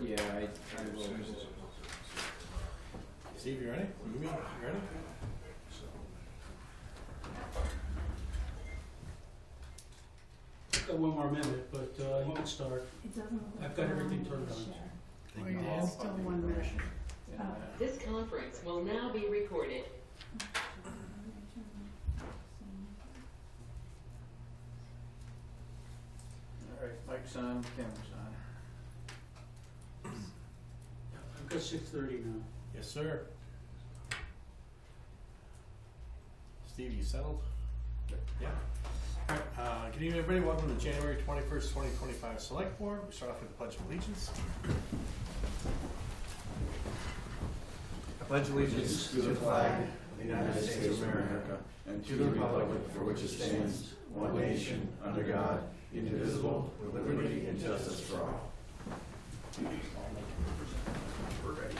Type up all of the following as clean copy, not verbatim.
Yeah, I will. Steve, you ready? You ready? Got one more minute, but you can start. It doesn't look I've got everything turned on. Thank you. There's still 1 minute. This conference will now be recorded. Alright, mic's on, camera's on. I've got 6:30 now. Yes, sir. Steve, you settled? Yeah. All right, good evening, everybody. Welcome to January 21st, 2025 Select Board. We start off with the Pledge of Allegiance. I pledge allegiance to the flag of the United States of America and to the republic for which it stands, one nation, under God, indivisible, with liberty and justice for all. We're ready.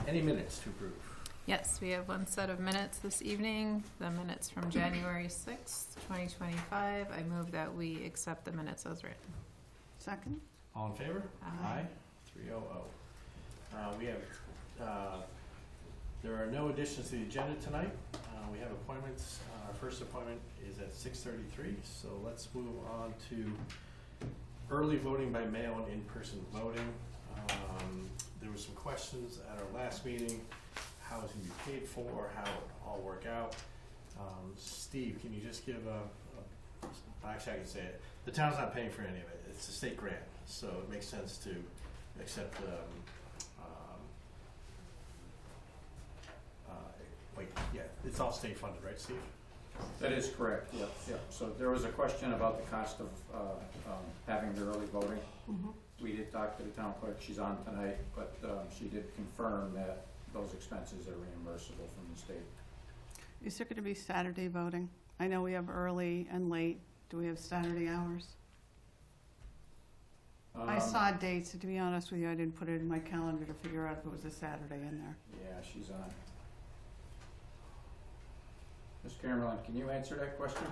Any minutes to approve? Yes, we have one set of minutes this evening, the minutes from January 6th, 2025. I move that we accept the minutes as written. Second? All in favor? Aye. 300. We have, there are no additions to the agenda tonight. We have appointments. Our first appointment is at 6:33, so let's move on to early voting by mail and in-person voting. There were some questions at our last meeting. How it's going to be paid for, how it all work out. Steve, can you just give actually I can say it, the town's not paying for any of it, it's a state grant, so it makes sense to accept, it's all state funded, right, Steve? That is correct, yep. So there was a question about the cost of having the early voting. Mm-hmm. We did talk to the town clerk, she's on tonight, but she did confirm that those expenses are reimbursable from the state. Is there going to be Saturday voting? I know we have early and late. Do we have Saturday hours? I saw dates, and to be honest with you, I didn't put it in my calendar to figure out if it was a Saturday in there. Yeah, she's on. Ms. Cameron, can you answer that question?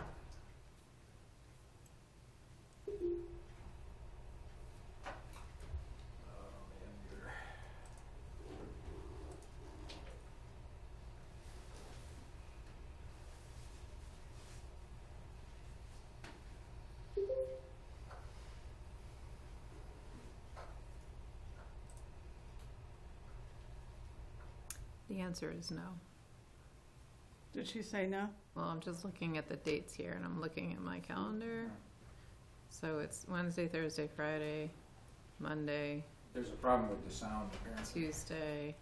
The answer is no. Did she say no? Well, I'm just looking at the dates here and I'm looking at my calendar. So it's Wednesday, Thursday, Friday, Monday, There's a problem with the sound apparently. Tuesday.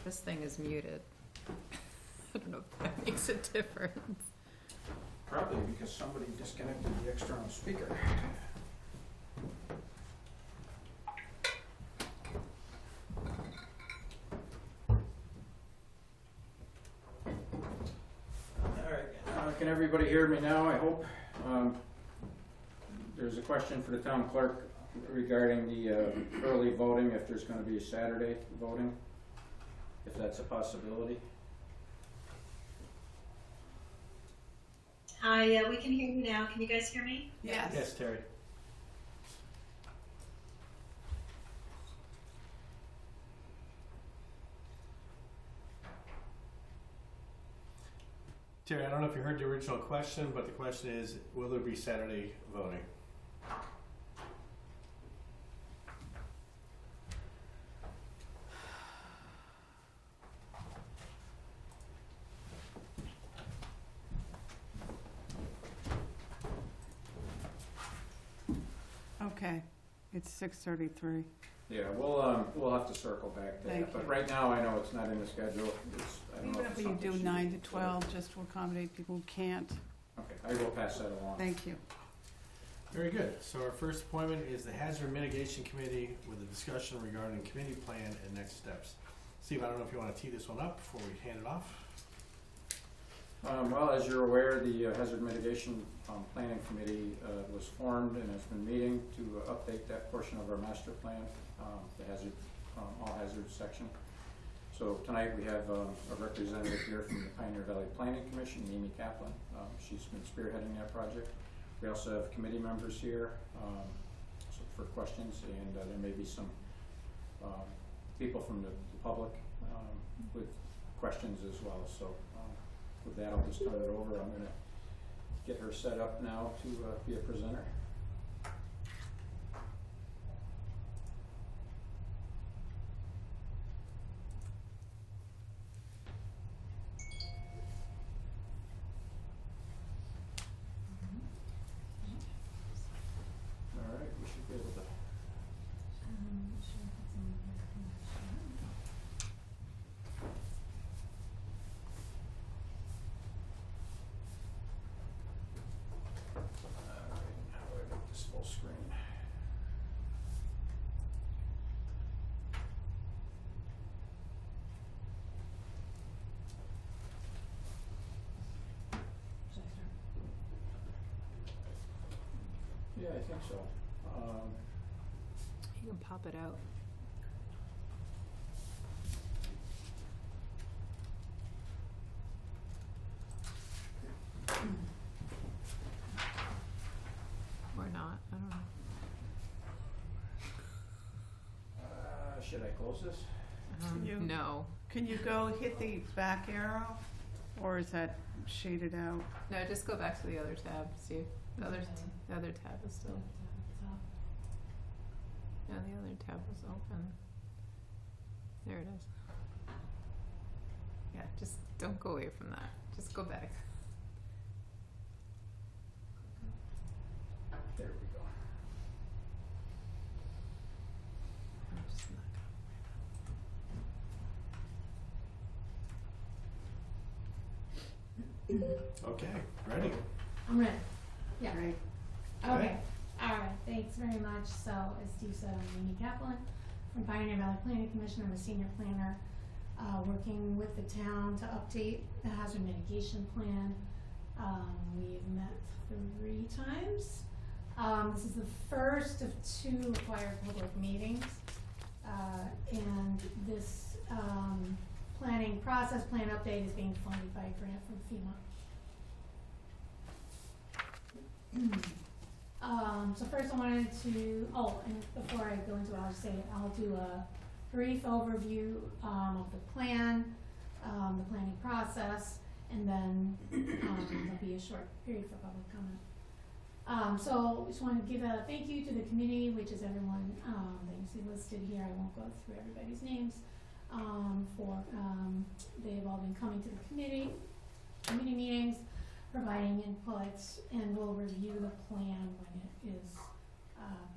This thing is muted. I don't know if that makes a difference. Probably because somebody disconnected the external speaker. Alright, can everybody hear me now, I hope? There's a question for the town clerk regarding the early voting, if there's going to be a Saturday voting, if that's a possibility. Hi, we can hear you now. Can you guys hear me? Yes. Yes, Terry. Terry, I don't know if you heard the original question, but the question is, will there be Saturday voting? Okay, it's 6:33. Yeah, we'll have to circle back to Thank that, but you. right now I know it's not in the schedule. I don't know Even if if it's we something do she 9 to needs 12, just to accommodate people who can't. Okay, I will pass that along. Thank you. Very good. So our first appointment is the Hazard Mitigation Committee with a discussion regarding committee plan and next steps. Steve, I don't know if you want to tee this one up before we hand it off. Well, as you're aware, the Hazard Mitigation Planning Committee was formed and has been meeting to update that portion of our master plan, the hazard, all hazards section. So tonight we have a representative here from the Pioneer Valley Planning Commission, Amy Kaplan. She's been spearheading that project. We also have committee members here. So for questions, and there may be some people from the public with questions as well. So with that, I'll just turn it over. I'm going to get her set up now to be a presenter. All right, we should be able to. How do I make this full screen? Yeah, I think so. You can pop it out. Or not, I don't know. Should I close this? You- No. Can you go hit the back arrow, or is that shaded out? No, just go back to the other tab, see, the other tab is still, no, the other tab was open. There it is. Yeah, just don't go away from that, just go back. There we go. I'm just not Okay, ready? I'm ready. Yeah. Right. Okay. All right. Thanks very much. So, as Steve said, I'm Amy Kaplan from Pioneer Valley Planning Commission. I'm a senior planner working with the town to update the hazard mitigation plan. We've met 3 times. This is the first of 2 required public meetings. And this planning process plan update is being funded by a grant from FEMA. So first I wanted to, and before I go into it, I'll just say I'll do a brief overview of the plan, the planning process, and then there'll be a short period for public comment. So just want to give a thank you to the committee, which is everyone that you see listed here. I won't go through everybody's names. They've all been coming to the committee meetings, providing input, and we'll review the plan when it is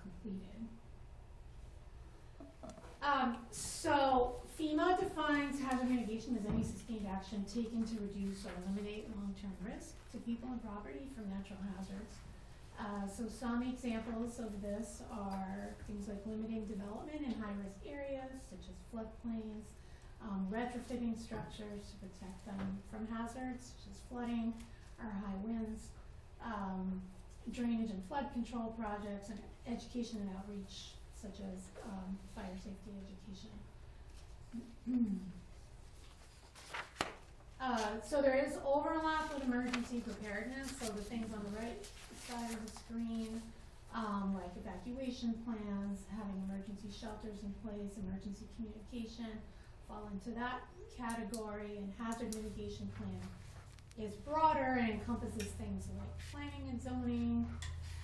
completed. So FEMA defines hazard mitigation as any sustained action taken to reduce or eliminate long-term risk to people and property from natural hazards. So some examples of this are things like limiting development in high-risk areas, such as floodplains, retrofitting structures to protect them from hazards, such as flooding or high winds, drainage and flood control projects, and education and outreach, such as fire safety education. So there is overlap with emergency preparedness, so the things on the right side of the screen, like evacuation plans, having emergency shelters in place, emergency communication, fall into that category, and hazard mitigation plan is broader and encompasses things like planning and zoning,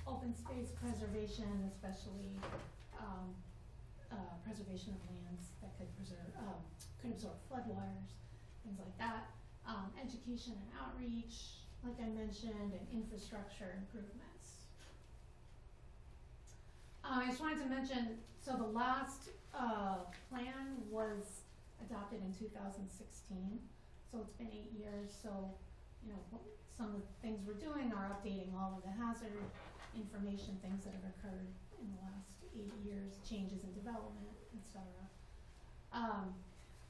open space preservation, especially preservation of lands that could absorb floodwaters, things like that, education and outreach, like I mentioned, and infrastructure improvements. I just wanted to mention, so the last plan was adopted in 2016, so it's been 8 years, so some of the things we're doing are updating all of the hazard information, things that have occurred in the last 8 years, changes in development, etc.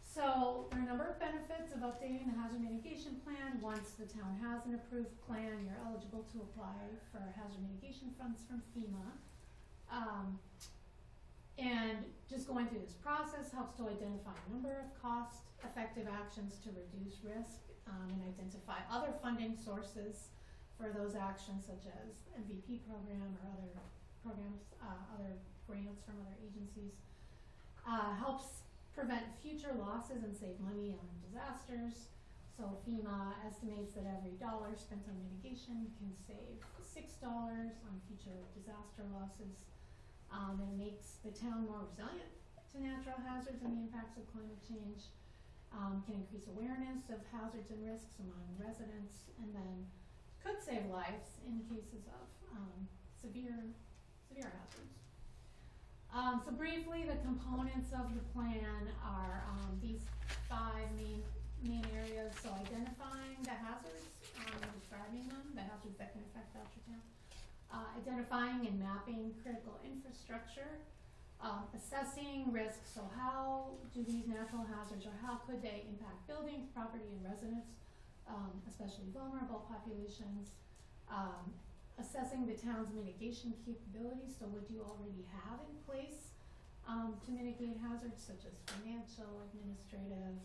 So there are a number of benefits of updating the hazard mitigation plan. Once the town has an approved plan, you're eligible to apply for hazard mitigation funds from FEMA. And just going through this process helps to identify a number of cost-effective actions to reduce risk, and identify other funding sources for those actions, such as MVP program or other programs, other grants from other agencies. Helps prevent future losses and save money on disasters. So FEMA estimates that every dollar spent on mitigation can save $6 on future disaster losses. And it makes the town more resilient to natural hazards and the impacts of climate change. Can increase awareness of hazards and risks among residents, and then could save lives in cases of severe hazards. So briefly, the components of the plan are these 5 main areas. So identifying the hazards, describing them, the hazards that can affect Belchertown. Identifying and mapping critical infrastructure. Assessing risks, so how do these natural hazards, or how could they impact buildings, property, and residents, especially vulnerable populations. Assessing the town's mitigation capabilities, so what do you already have in place to mitigate hazards, such as financial, administrative,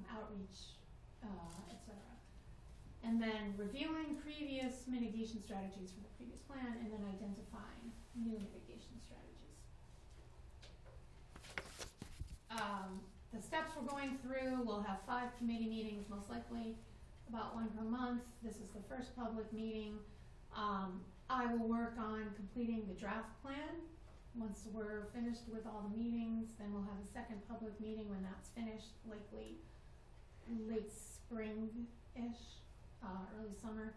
outreach, etc. And then reviewing previous mitigation strategies from the previous plan, and then identifying new mitigation strategies. The steps we're going through, we'll have 5 committee meetings, most likely about 1 per month. This is the first public meeting. I will work on completing the draft plan. Once we're finished with all the meetings, then we'll have a second public meeting when that's finished, likely late spring-ish, early summer.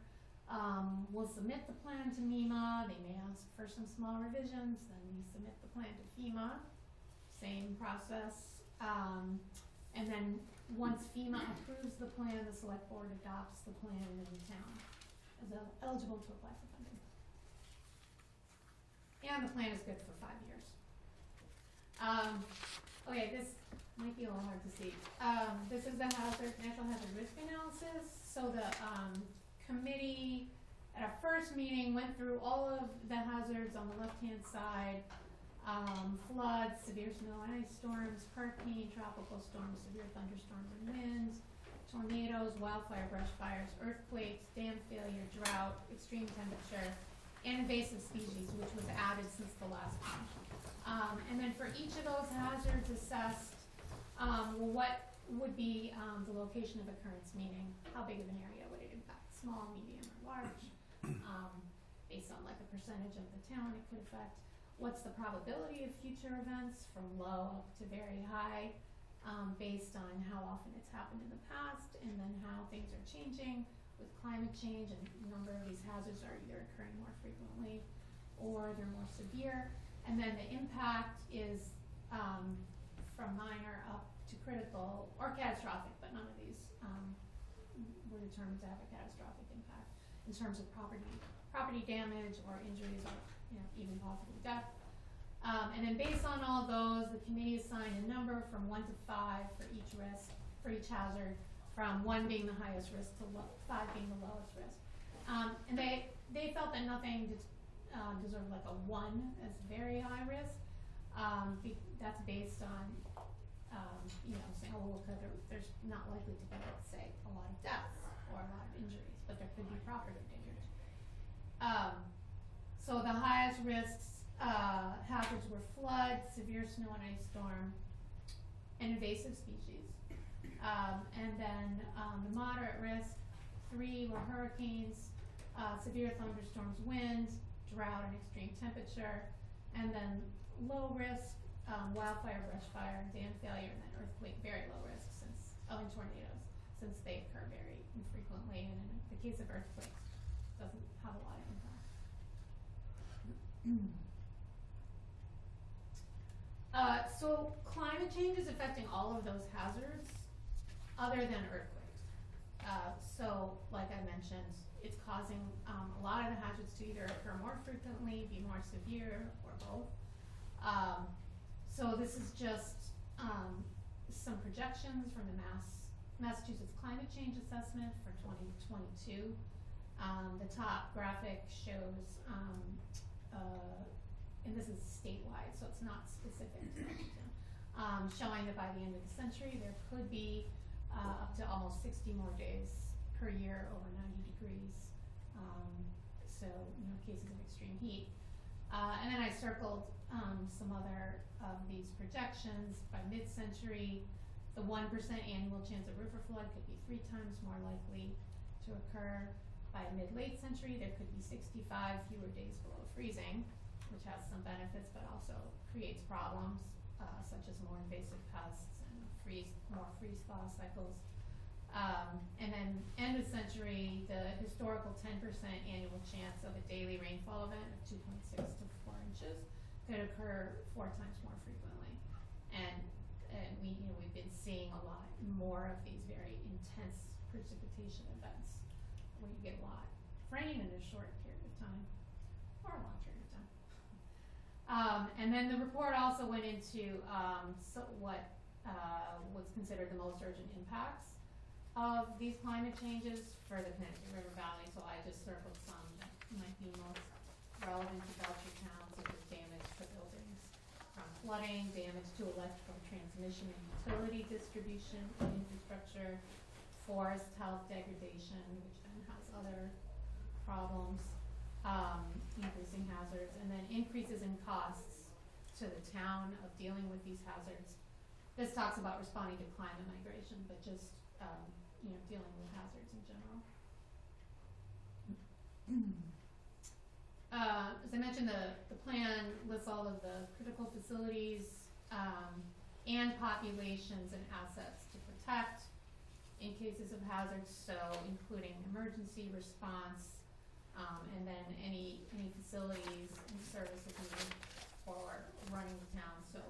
We'll submit the plan to MEMA. They may ask for some small revisions, then we submit the plan to FEMA. Same process. And then once FEMA approves the plan, the select board adopts the plan, and then the town is eligible to apply for funding. And the plan is good for 5 years. Okay, this might be a little hard to see. This is the natural hazard risk analysis. So the committee at our first meeting went through all of the hazards on the left-hand side. Floods, severe snow and ice storms, hurricane, tropical storms, severe thunderstorms and winds, tornadoes, wildfire, brush fires, earthquakes, dam failure, drought, extreme temperature, and invasive species, which was added since the last one. And then for each of those hazards assessed, what would be the location of occurrence, meaning how big of an area would it impact, small, medium, or large, based on like a percentage of the town it could affect. What's the probability of future events from low up to very high, based on how often it's happened in the past, and then how things are changing with climate change, and a number of these hazards are either occurring more frequently or they're more severe. And then the impact is from minor up to critical or catastrophic, but none of these were determined to have a catastrophic impact in terms of property damage or injuries, or even possibly death. And then based on all those, the committee assigned a number from 1 to 5 for each risk, for each hazard, from 1 being the highest risk to 5 being the lowest risk. And they felt that nothing deserved like a 1 as very high risk. That's based on saying, oh, well, there's not likely to be, let's say, a lot of deaths or a lot of injuries, but there could be property damage. So the highest risks hazards were flood, severe snow and ice storm, and invasive species. And then the moderate risk, 3 were hurricanes, severe thunderstorms, wind, drought, and extreme temperature. And then low risk, wildfire, brush fire, dam failure, and then earthquake, very low risk, and tornadoes, since they occur very infrequently, and in the case of earthquakes, doesn't have a lot of impact. So climate change is affecting all of those hazards other than earthquakes. So like I mentioned, it's causing a lot of the hazards to either occur more frequently, be more severe, or both. So this is just some projections from the Massachusetts Climate Change Assessment for 2022. The top graphic shows and this is statewide, so it's not specific to Belchertown, showing that by the end of the century there could be up to almost 60 more days per year over 90 degrees, so cases of extreme heat. And then I circled some other of these projections. By mid-century, the 1% annual chance of river flood could be 3 times more likely to occur. By mid-late century, there could be 65 fewer days below freezing, which has some benefits but also creates problems, such as more invasive pests and more freeze-thaw cycles. And then end of century, the historical 10% annual chance of a daily rainfall event of 2.6 to 4 inches could occur 4 times more frequently. And we've been seeing a lot more of these very intense precipitation events where you get a lot of rain in a short period of time, or a long period of time. And then the report also went into what was considered the most urgent impacts of these climate changes for the Connecticut River Valley. So I just circled some that might be most relevant to Belchertown, such as damage to buildings from flooding, damage to electrical transmission and utility distribution and infrastructure, forest health degradation, which then has other problems, increasing hazards, and then increases in costs to the town of dealing with these hazards. This talks about responding to climate migration, but just dealing with hazards in general. As I mentioned, the plan lists all of the critical facilities and populations and assets to protect in cases of hazards, so including emergency response, and then any facilities and services needed for running the town. So,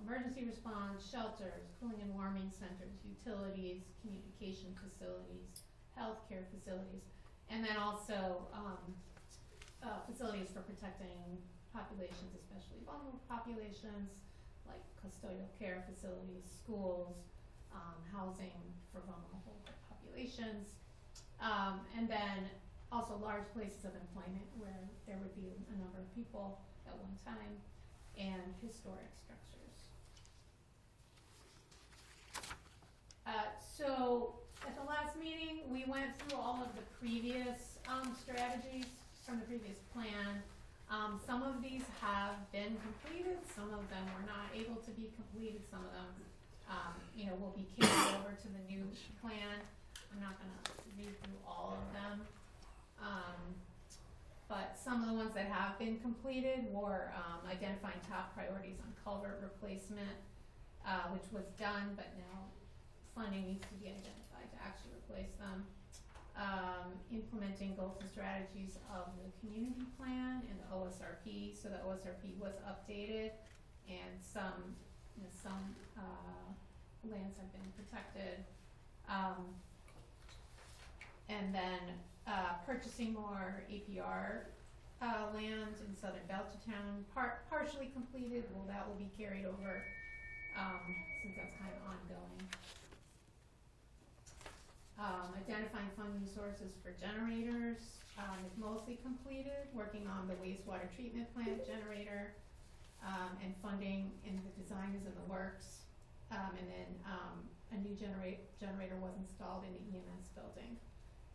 emergency response, shelters, cooling and warming centers, utilities, communication facilities, healthcare facilities, and then also facilities for protecting populations, especially vulnerable populations, like custodial care facilities, schools, housing for vulnerable populations, and then also large places of employment where there would be a number of people at one time, and historic structures. So at the last meeting, we went through all of the previous strategies from the previous plan. Some of these have been completed, some of them were not able to be completed, some of them will be carried over to the new plan. I'm not gonna read through all of them. But some of the ones that have been completed were identifying top priorities on culvert replacement, which was done, but now funding needs to be identified to actually replace them. Implementing goals and strategies of the community plan and the OSRP. So the OSRP was updated, and some lands have been protected. And then purchasing more APR land in southern Belchertown, partially completed. Well, that will be carried over since that's kind of ongoing. Identifying funding sources for generators is mostly completed. Working on the wastewater treatment plant generator, and funding in the design is in the works. And then a new generator was installed in the EMS building,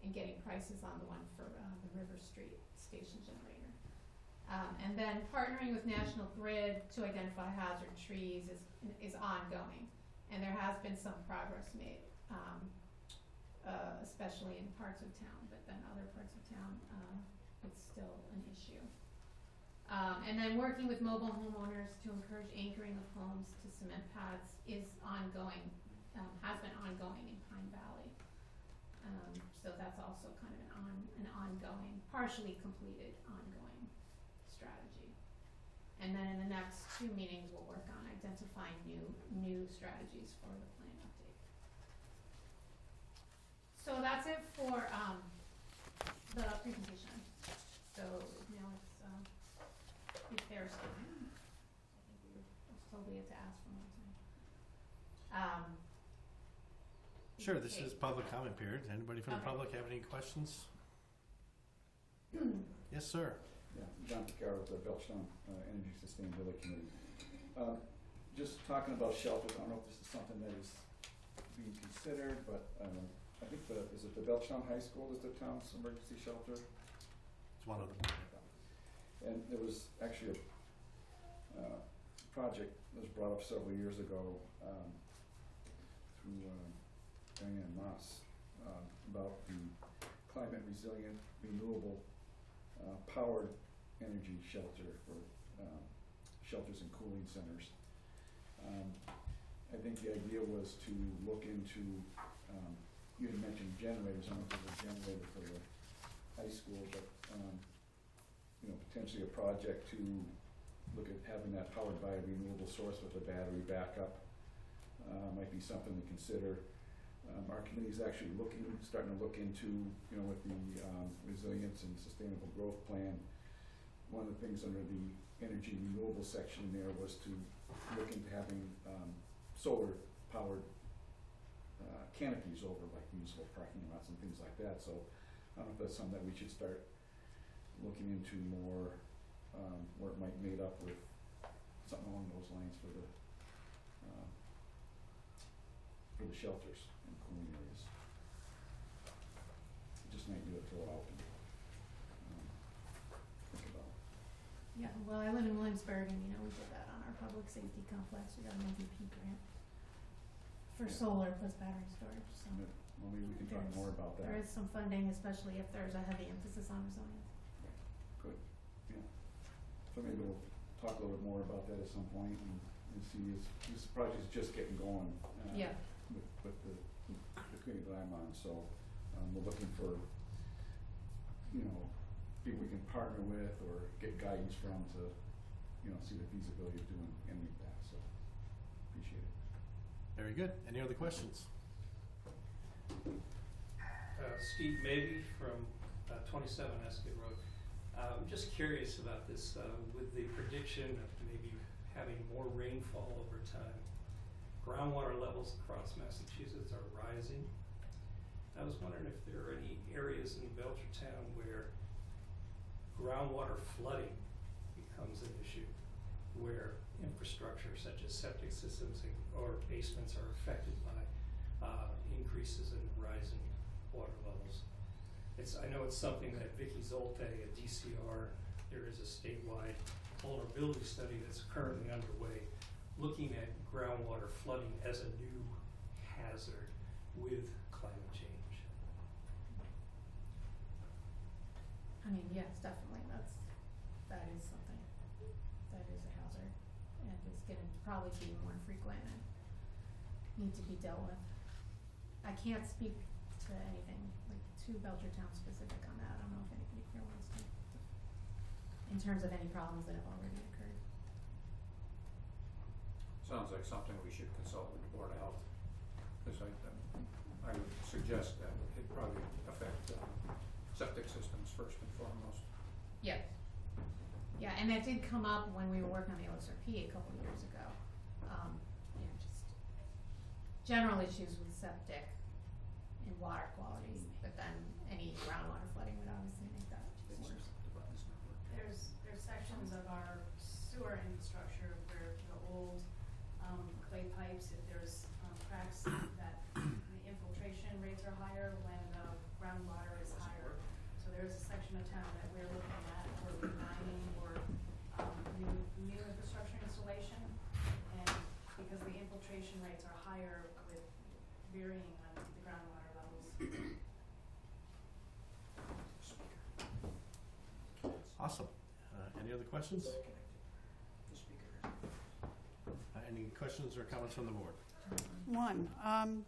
and getting prices on the one for the River Street station generator. And then partnering with National Grid to identify hazard trees is ongoing, and there has been some progress made. Especially in parts of town, but then other parts of town, it's still an issue. And then working with mobile homeowners to encourage anchoring of homes to cement pads is ongoing, has been ongoing in Pine Valley. So that's also kind of an ongoing, partially completed, ongoing strategy. And then in the next 2 meetings, we'll work on identifying new strategies for the plan update. So that's it for the presentation. So now it's there's time. I think we were told we had to ask for more time. Sure, this is public comment period. Anybody from the public have any questions? Yes, sir. Yeah, John Picaro with the Belchertown Energy Sustainability Committee. Just talking about shelters, I don't know if this is something that is being considered, but I think is it the Belchertown High School is the town's emergency shelter? It's one of them. And there was actually project was brought up several years ago, through, Diane Moss, about the climate resilient, renewable, powered energy shelter for, shelters and cooling centers. I think the idea was to look into, you had mentioned generators, I don't know if there's a generator for the high school, but, potentially a project to look at having that powered by a renewable source with a battery backup, might be something to consider. Our committee's actually starting to look into, with the, resilience and sustainable growth plan, one of the things under the energy renewable section there was to look into having, solar powered, canopies over like municipal parking lots and things like that, so I don't know if that's something that we should start looking into more, where it might mate up with something along those lines for the shelters and cooling areas. Just an idea to throw out and think about. Yeah, well, I live in Williamsburg, and we did that on our public safety complex. We got an MVP grant for Yeah. solar plus battery storage, so. Well, maybe we can talk more about that. There is some funding, especially if there's a heavy emphasis on resilience. Good, yeah. So maybe we'll talk a little bit more about that at some point and see, this project's just getting going. Yeah. With the committee that I'm on, so, we're looking for, people we can partner with or get guidance from to, see the feasibility of doing any of that, so, appreciate it. Very good. Any other questions? Steve Mabey from 27 Escott Road. I'm just curious about this, with the prediction of maybe having more rainfall over time. Groundwater levels across Massachusetts are rising. I was wondering if there are any areas in Belchertown where groundwater flooding becomes an issue, where infrastructure such as septic systems or basements are affected by increases in rising water levels. I know it's something that Vicky Zolte at DCR, there is a statewide vulnerability study that's currently underway looking at groundwater flooding as a new hazard with climate change. I mean, yes, definitely, that is something, that is a hazard, and it's gonna probably be more frequent and need to be dealt with. I can't speak to anything, like, to Belchertown specific on that. I don't know if anybody here wants to, in terms of any problems that have already occurred. Sounds like something we should consult with the Board of Health, because I would suggest that it probably affect septic systems first and foremost. Yes. Yeah, and that did come up when we were working on the OSRP a couple of years ago. Just general issues with septic and water quality, but then any groundwater flooding would obviously make that worse. There's sections of our sewer infrastructure where the old clay pipes, if there's cracks, that the infiltration rates are higher when the groundwater is higher. So there's a section of town that we're looking at for remining or new infrastructure installation, and because the infiltration rates are higher with varying on the groundwater levels. Awesome. Any other questions? Any questions or comments from the board? One,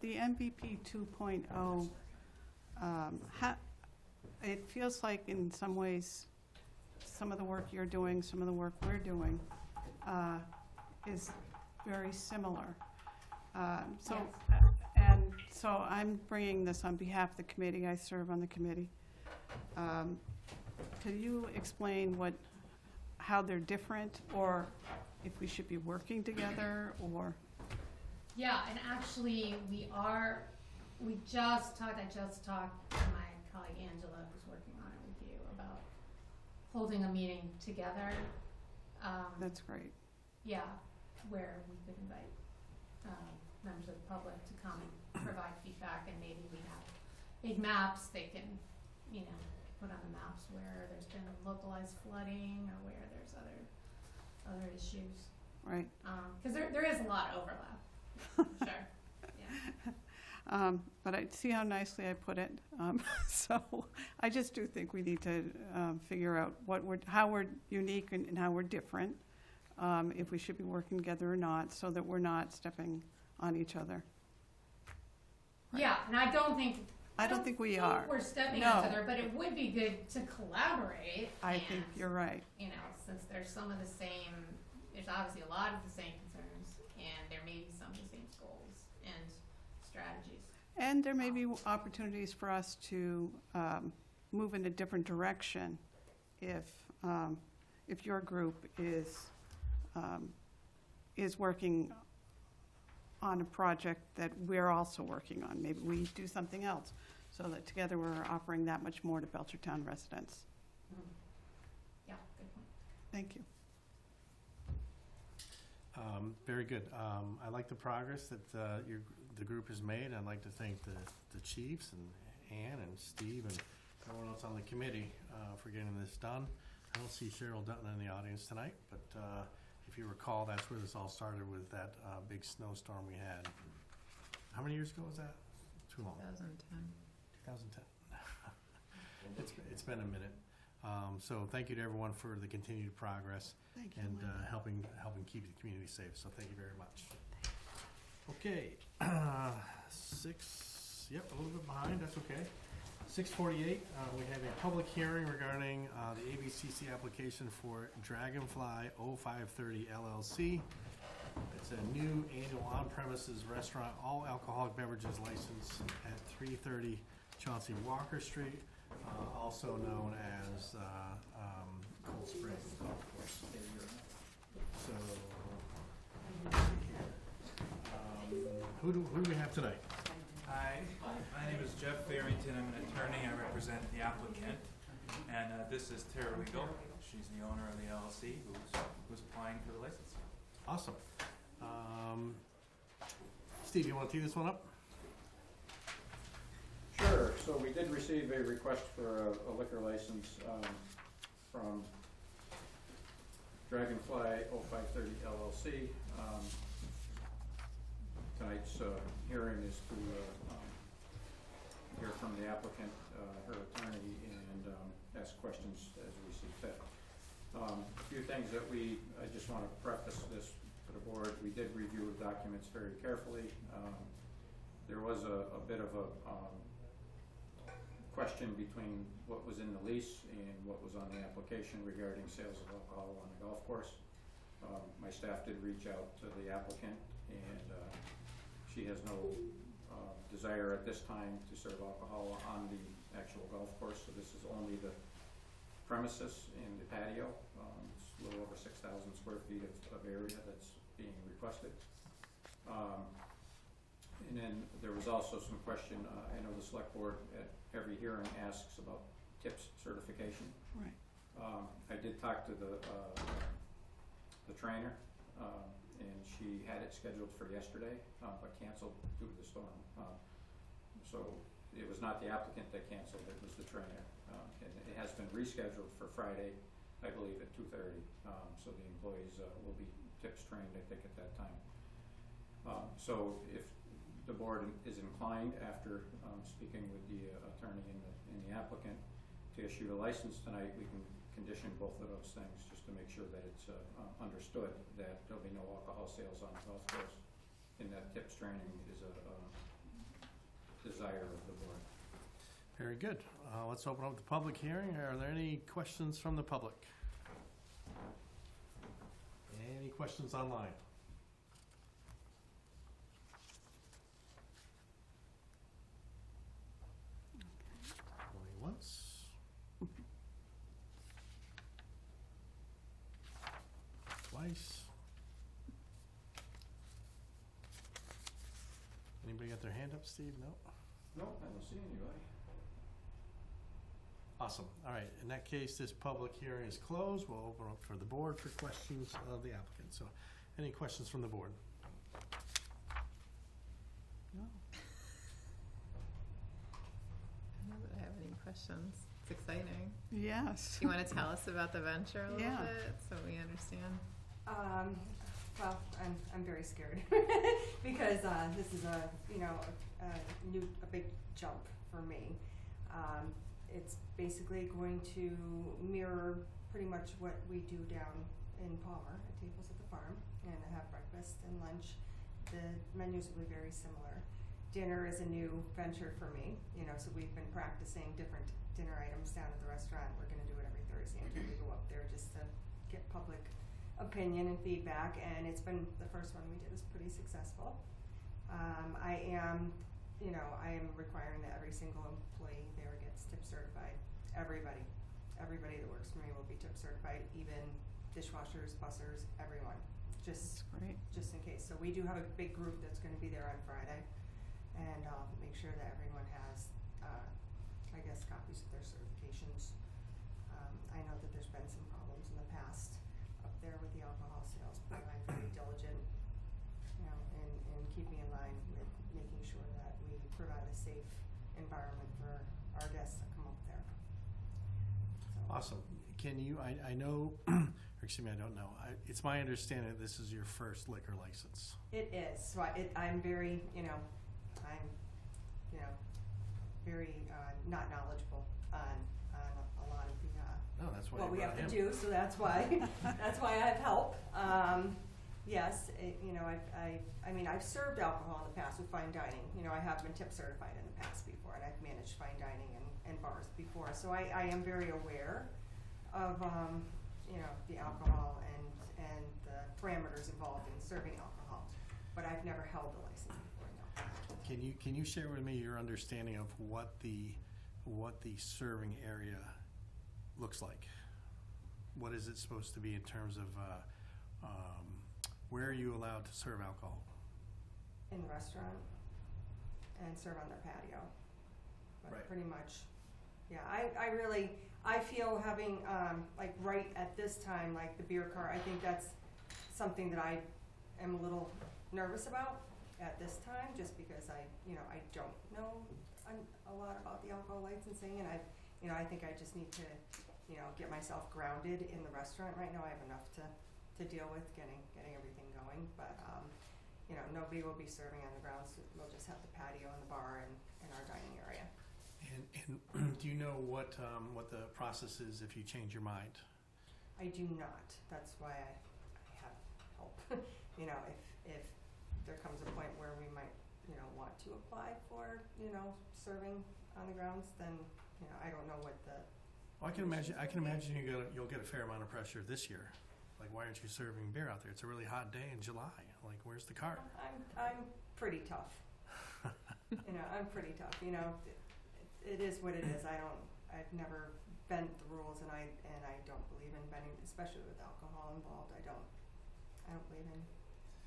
the MVP 2.0, it feels like in some ways, some of the work you're doing, some of the work we're doing, is very similar. So I'm bringing this on behalf of the committee. I serve on the committee. Could you explain how they're different, or if we should be working together, or? Yeah, and actually I just talked to my colleague Angela, who's working on it with you, about holding a meeting together. That's great. Yeah, where we could invite members of the public to come and provide feedback, and maybe we have big maps they can, put on the maps where there's been localized flooding or where there's other issues. Right. Because there is a lot of overlap. Sure. Yeah. But I see how nicely I put it. So I just do think we need to figure out how we're unique and how we're different, if we should be working together or not, so that we're not stepping on each other. Yeah, and I don't think we are. we're stepping No. on each other, but it would be good to collaborate. I and, think you're right. You know, since there's some of the same, there's obviously a lot of the same concerns, and there may be some of the same goals and strategies. And there may be opportunities for us to move in a different direction if your group is working on a project that we're also working on. Maybe we do something else, so that together we're offering that much more to Belchertown residents. Yeah, good point. Thank you. Very good. I like the progress that the group has made. I'd like to thank the chiefs and Ann and Steve and everyone else on the committee for getting this done. I don't see Cheryl Dutton in the audience tonight, but if you recall, that's where this all started with that big snowstorm we had. How many years ago was that? Too long. 2010. 2010. It's been a minute. So thank you to everyone for the continued progress Thank you. and Linda. helping keep the community safe. So thank you very much. Okay, 6. Yep, a little bit behind. That's okay. 6:48. We have a public hearing regarding the ABCC application for Dragonfly 0530 LLC. It's a new annual on-premises restaurant, all alcoholic beverages license at 330 Chauncey Walker Street, also known as Cold Spring Golf Course. So, let's see here. Who do we have tonight? Hi, my name is Jeff Farrington. I'm an attorney. I represent the applicant. And this is Tara Regal. She's the owner of the LLC who's applying for the license. Awesome. Steve, you want to tee this one up? Sure. So we did receive a request for a liquor license from Dragonfly 0530 LLC. Tonight's hearing is to hear from the applicant, her attorney, and ask questions as we see fit. A few things that I just want to preface this to the board. We did review the documents very carefully. There was a bit of a question between what was in the lease and what was on the application regarding sales of alcohol on the golf course. My staff did reach out to the applicant, and she has no desire at this time to serve alcohol on the actual golf course, so this is only the premises and the patio. It's a little over 6,000 square feet of area that's being requested. And then there was also some question, I know the select board at every hearing asks about TIPS certification. Right. I did talk to the trainer, and she had it scheduled for yesterday, but canceled due to the storm. So it was not the applicant that canceled, it was the trainer. And it has been rescheduled for Friday, I believe at 2:30. So the employees will be TIPS trained, I think, at that time. So if the board is inclined, after speaking with the attorney and the applicant, to issue the license tonight, we can condition both of those things just to make sure that it's understood that there'll be no alcohol sales on the golf course, and that TIPS training is a desire of the board. Very good. Let's open up the public hearing. Are there any questions from the public? Any questions online? Going once. Twice. Anybody got their hand up, Steve? No? No, I don't see anybody. Awesome. All right. In that case, this public hearing is closed. We'll open up for the board for questions of the applicant. So, any questions from the board? No. I don't know that I have any questions. It's exciting. Yes. You want to tell us about the venture a little Yeah. bit so we understand? I'm very scared because this is a big jump for me. It's basically going to mirror pretty much what we do down in Palmer at Tables at the Farm, and have breakfast and lunch. The menus will be very similar. Dinner is a new venture for me, so we've been practicing different dinner items down at the restaurant. We're going to do it every Thursday until we go up there just to get public opinion and feedback, and it's been, the first one we did was pretty successful. I am requiring that every single employee there gets tip certified. Everybody that works for me will be tip certified, even dishwashers, bussers, everyone. Just in case. So we do have a big group that's going to be there on Friday, and make sure that everyone has, copies of their certifications. I know that there's been some problems in the past up there with the alcohol sales, but I'm very diligent, in keeping in line with making sure that we provide a safe environment for our guests that come up there. So. Awesome. Can you, I know, or excuse me, I don't know. It's my understanding that this is your first liquor license. It is. So I'm very, very not knowledgeable on a lot of the that's why what we have to him. do. So that's why I have help. Yes, I've served alcohol in the past with fine dining. I have been tip certified in the past before, and I've managed fine dining and bars before. So I am very aware of the alcohol and the parameters involved in serving alcohol, but I've never held a license before. No. Can you share with me your understanding of what the serving area looks like? What is it supposed to be in terms of where are you allowed to serve alcohol? In the restaurant and serve on their patio. But right. Pretty much, yeah. I feel having right at this time, like the beer car, I think that's something that I am a little nervous about at this time, just because I don't know a lot about the alcohol licensing, and I think I just need to get myself grounded in the restaurant right now. I have enough to deal with getting everything going, but nobody will be serving on the grounds. We'll just have the patio and the bar and our dining area. And do you know what the process is if you change your mind? I do not. That's why I have help. If there comes a point where we might want to apply for serving on the grounds, then I don't know what the. Well, I can imagine you'll get a fair amount of pressure this year. Like, why aren't you serving beer out there? It's a really hot day in July. Like, where's the cart? I'm pretty tough. I'm pretty tough. It is what it is. I've never bent the rules, and I don't believe in bending, especially with alcohol involved. I don't believe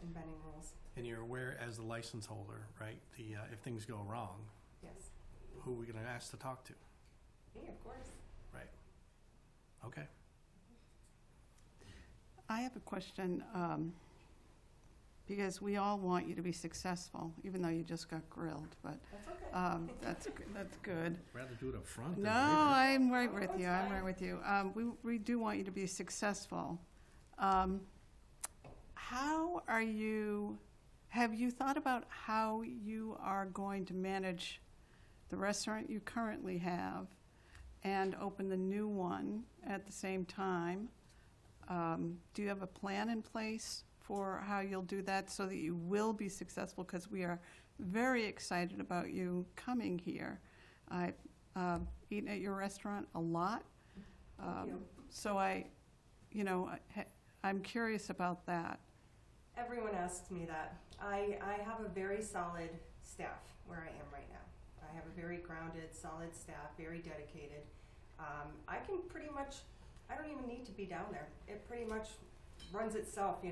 in bending rules. And you're aware, as the license holder, right? If things go wrong, yes. Who are we going to ask to talk to? Me, of course. Right. Okay. I have a question, because we all want you to be successful, even though you just got grilled, but that's okay. that's good. Rather do it up front than No, later. I'm right with you. I'm right with you. We do want you to be successful. Have you thought about how you are going to manage the restaurant you currently have and open the new one at the same time? Do you have a plan in place for how you'll do that so that you will be successful? Because we are very excited about you coming here. I've eaten at your restaurant a lot. Thank you. So I'm curious about that. Everyone asks me that. I have a very solid staff where I am right now. I have a very grounded, solid staff, very dedicated. I can pretty much, I don't even need to be down there. It pretty much runs itself, They,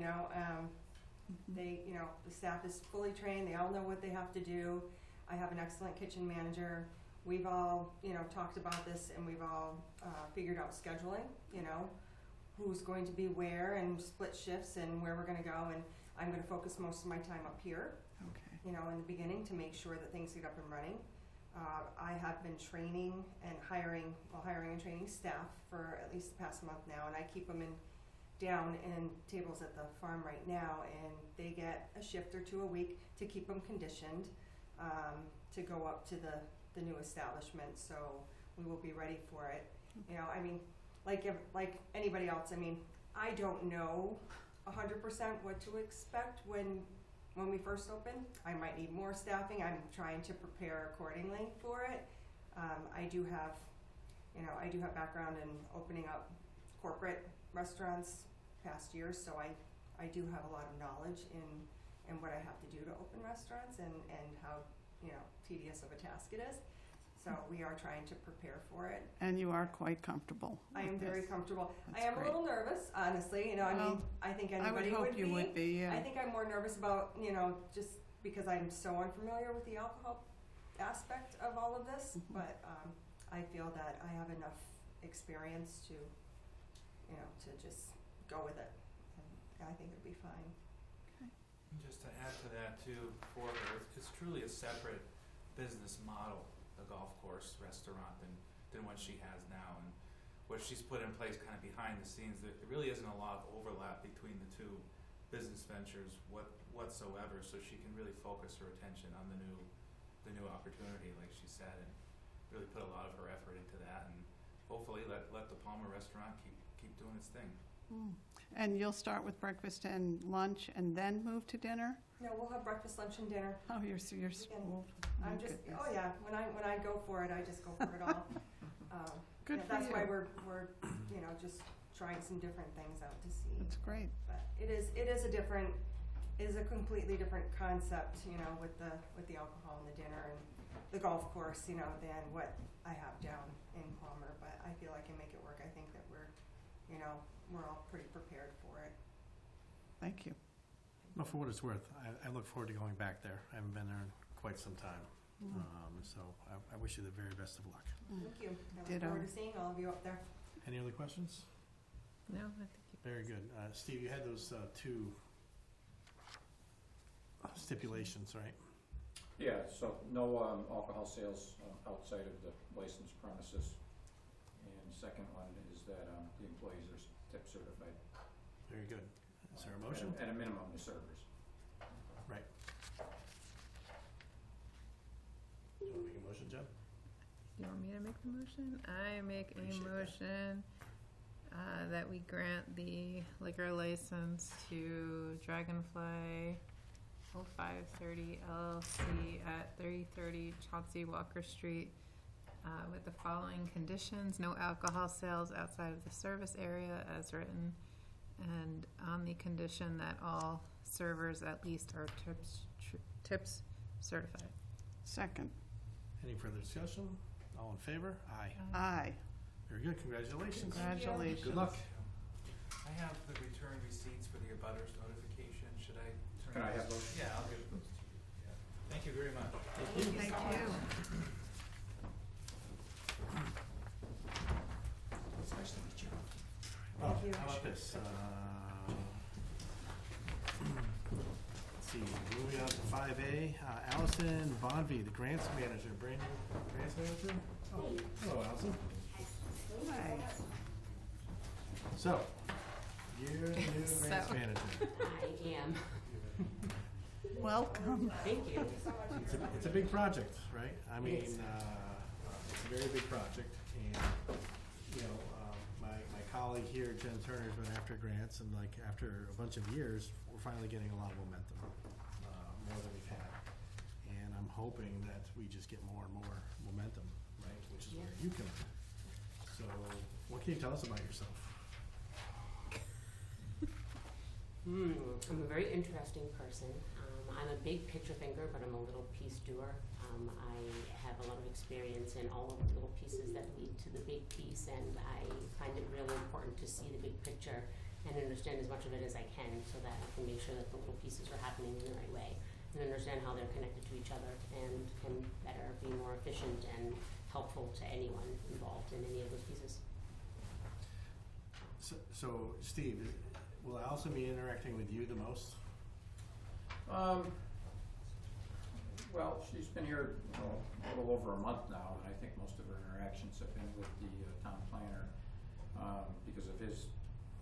the staff is fully trained. They all know what they have to do. I have an excellent kitchen manager. We've all, talked about this, and we've all figured out scheduling, who's going to be where, and split shifts and where we're going to go. And I'm going to focus most of my time up here, Okay. in the beginning, to make sure that things get up and running. I have been training and hiring and training staff for at least the past month now, and I keep them down in tables at the farm right now, and they get a shift or two a week to keep them conditioned to go up to the new establishment. So we will be ready for it. You know, I mean, like anybody else, I mean, I don't know 100% what to expect when we first open. I might need more staffing. I'm trying to prepare accordingly for it. I do have background in opening up corporate restaurants past years, so I do have a lot of knowledge in what I have to do to open restaurants and how, you know, tedious of a task it is. So we are trying to prepare for it. And you are quite comfortable. I am very comfortable. That's I am great. a little nervous, honestly. You know, I mean, I think anybody I would hope you would be, yeah. I think I'm more nervous about, you know, just because I'm so unfamiliar with the alcohol aspect of all of this. But I feel that I have enough experience to, you know, to just go with it. And I think it'll be fine. Just to add to that too, for her, it's truly a separate business model, the golf course restaurant, than what she has now, and what she's put in place kind of behind the scenes. There really isn't a lot of overlap between the two business ventures whatsoever, so she can really focus her attention on the new opportunity, like she said, and really put a lot of her effort into that, and hopefully let the Palmer restaurant keep doing its thing. And you'll start with breakfast and lunch and then move to dinner? No, we'll have breakfast, lunch, and dinner. Oh, you're spoiled. I'm just, oh yeah, when I go for it, I just go for it all. Good for that's you. why we're you know, just trying some different things out to see. That's great. But it is a completely different concept, you know, with the alcohol and the dinner and the golf course, you know, than what I have down in Palmer. But I feel I can make it work. I think that we're all pretty prepared for it. Thank you. Well, for what it's worth, I look forward to going back there. I haven't been there in quite some time. So I wish you the very best of luck. Thank you. I look Ditto. forward to seeing all of you up there. Any other questions? No, I think you. Very good. Steve, you had those two stipulations, right? Yeah, so no alcohol sales outside of the licensed premises. And second one is that the employees are tip certified. Very good. Is there a motion? At a minimum, the servers. Right. Do you want to make a motion, Jen? You want me to make the motion? I make a Appreciate that. motion that we grant the liquor license to Dragonfly 0530 LLC at 3030 Chauncey Walker Street with the following conditions: no alcohol sales outside of the service area as written, and on the condition that all servers at least are tips certified. Second. Any further discussion? All in favor? Aye. Aye. Very good. Congratulations. Congratulations. Good luck. I have the return receipts for the abutters notification. Should I turn Can I those? have those? Yeah, I'll give those to you. Yeah. Thank you very much. Thank you. It's nice to meet you. Oh, Thank you. how about this? Let's see, moving on to 5A, Allison Bonvie, the grants manager, brand new grants manager. Oh, hello, Allison. Hi. So, you're the new grants So. manager. I am. Welcome. Thank you. It's a big project, right? I mean, It is. it's a very big project, and, you know, my colleague here, Jen Turner's been after grants, and like, after a bunch of years, we're finally getting a lot of momentum, more than we've had. And I'm hoping that we just get more and more momentum, right, which is where you come in. So, what can you tell us about yourself? I'm a very interesting person. I'm a big picture thinker, but I'm a little piece doer. I have a lot of experience in all of the little pieces that lead to the big piece, and I find it really important to see the big picture and understand as much of it as I can so that I can make sure that the little pieces are happening in the right way and understand how they're connected to each other and can better be more efficient and helpful to anyone involved in any of those pieces. So Steve, will Allison be interacting with you the most? Well, she's been here a little over a month now, and I think most of her interactions have been with the town planner because of his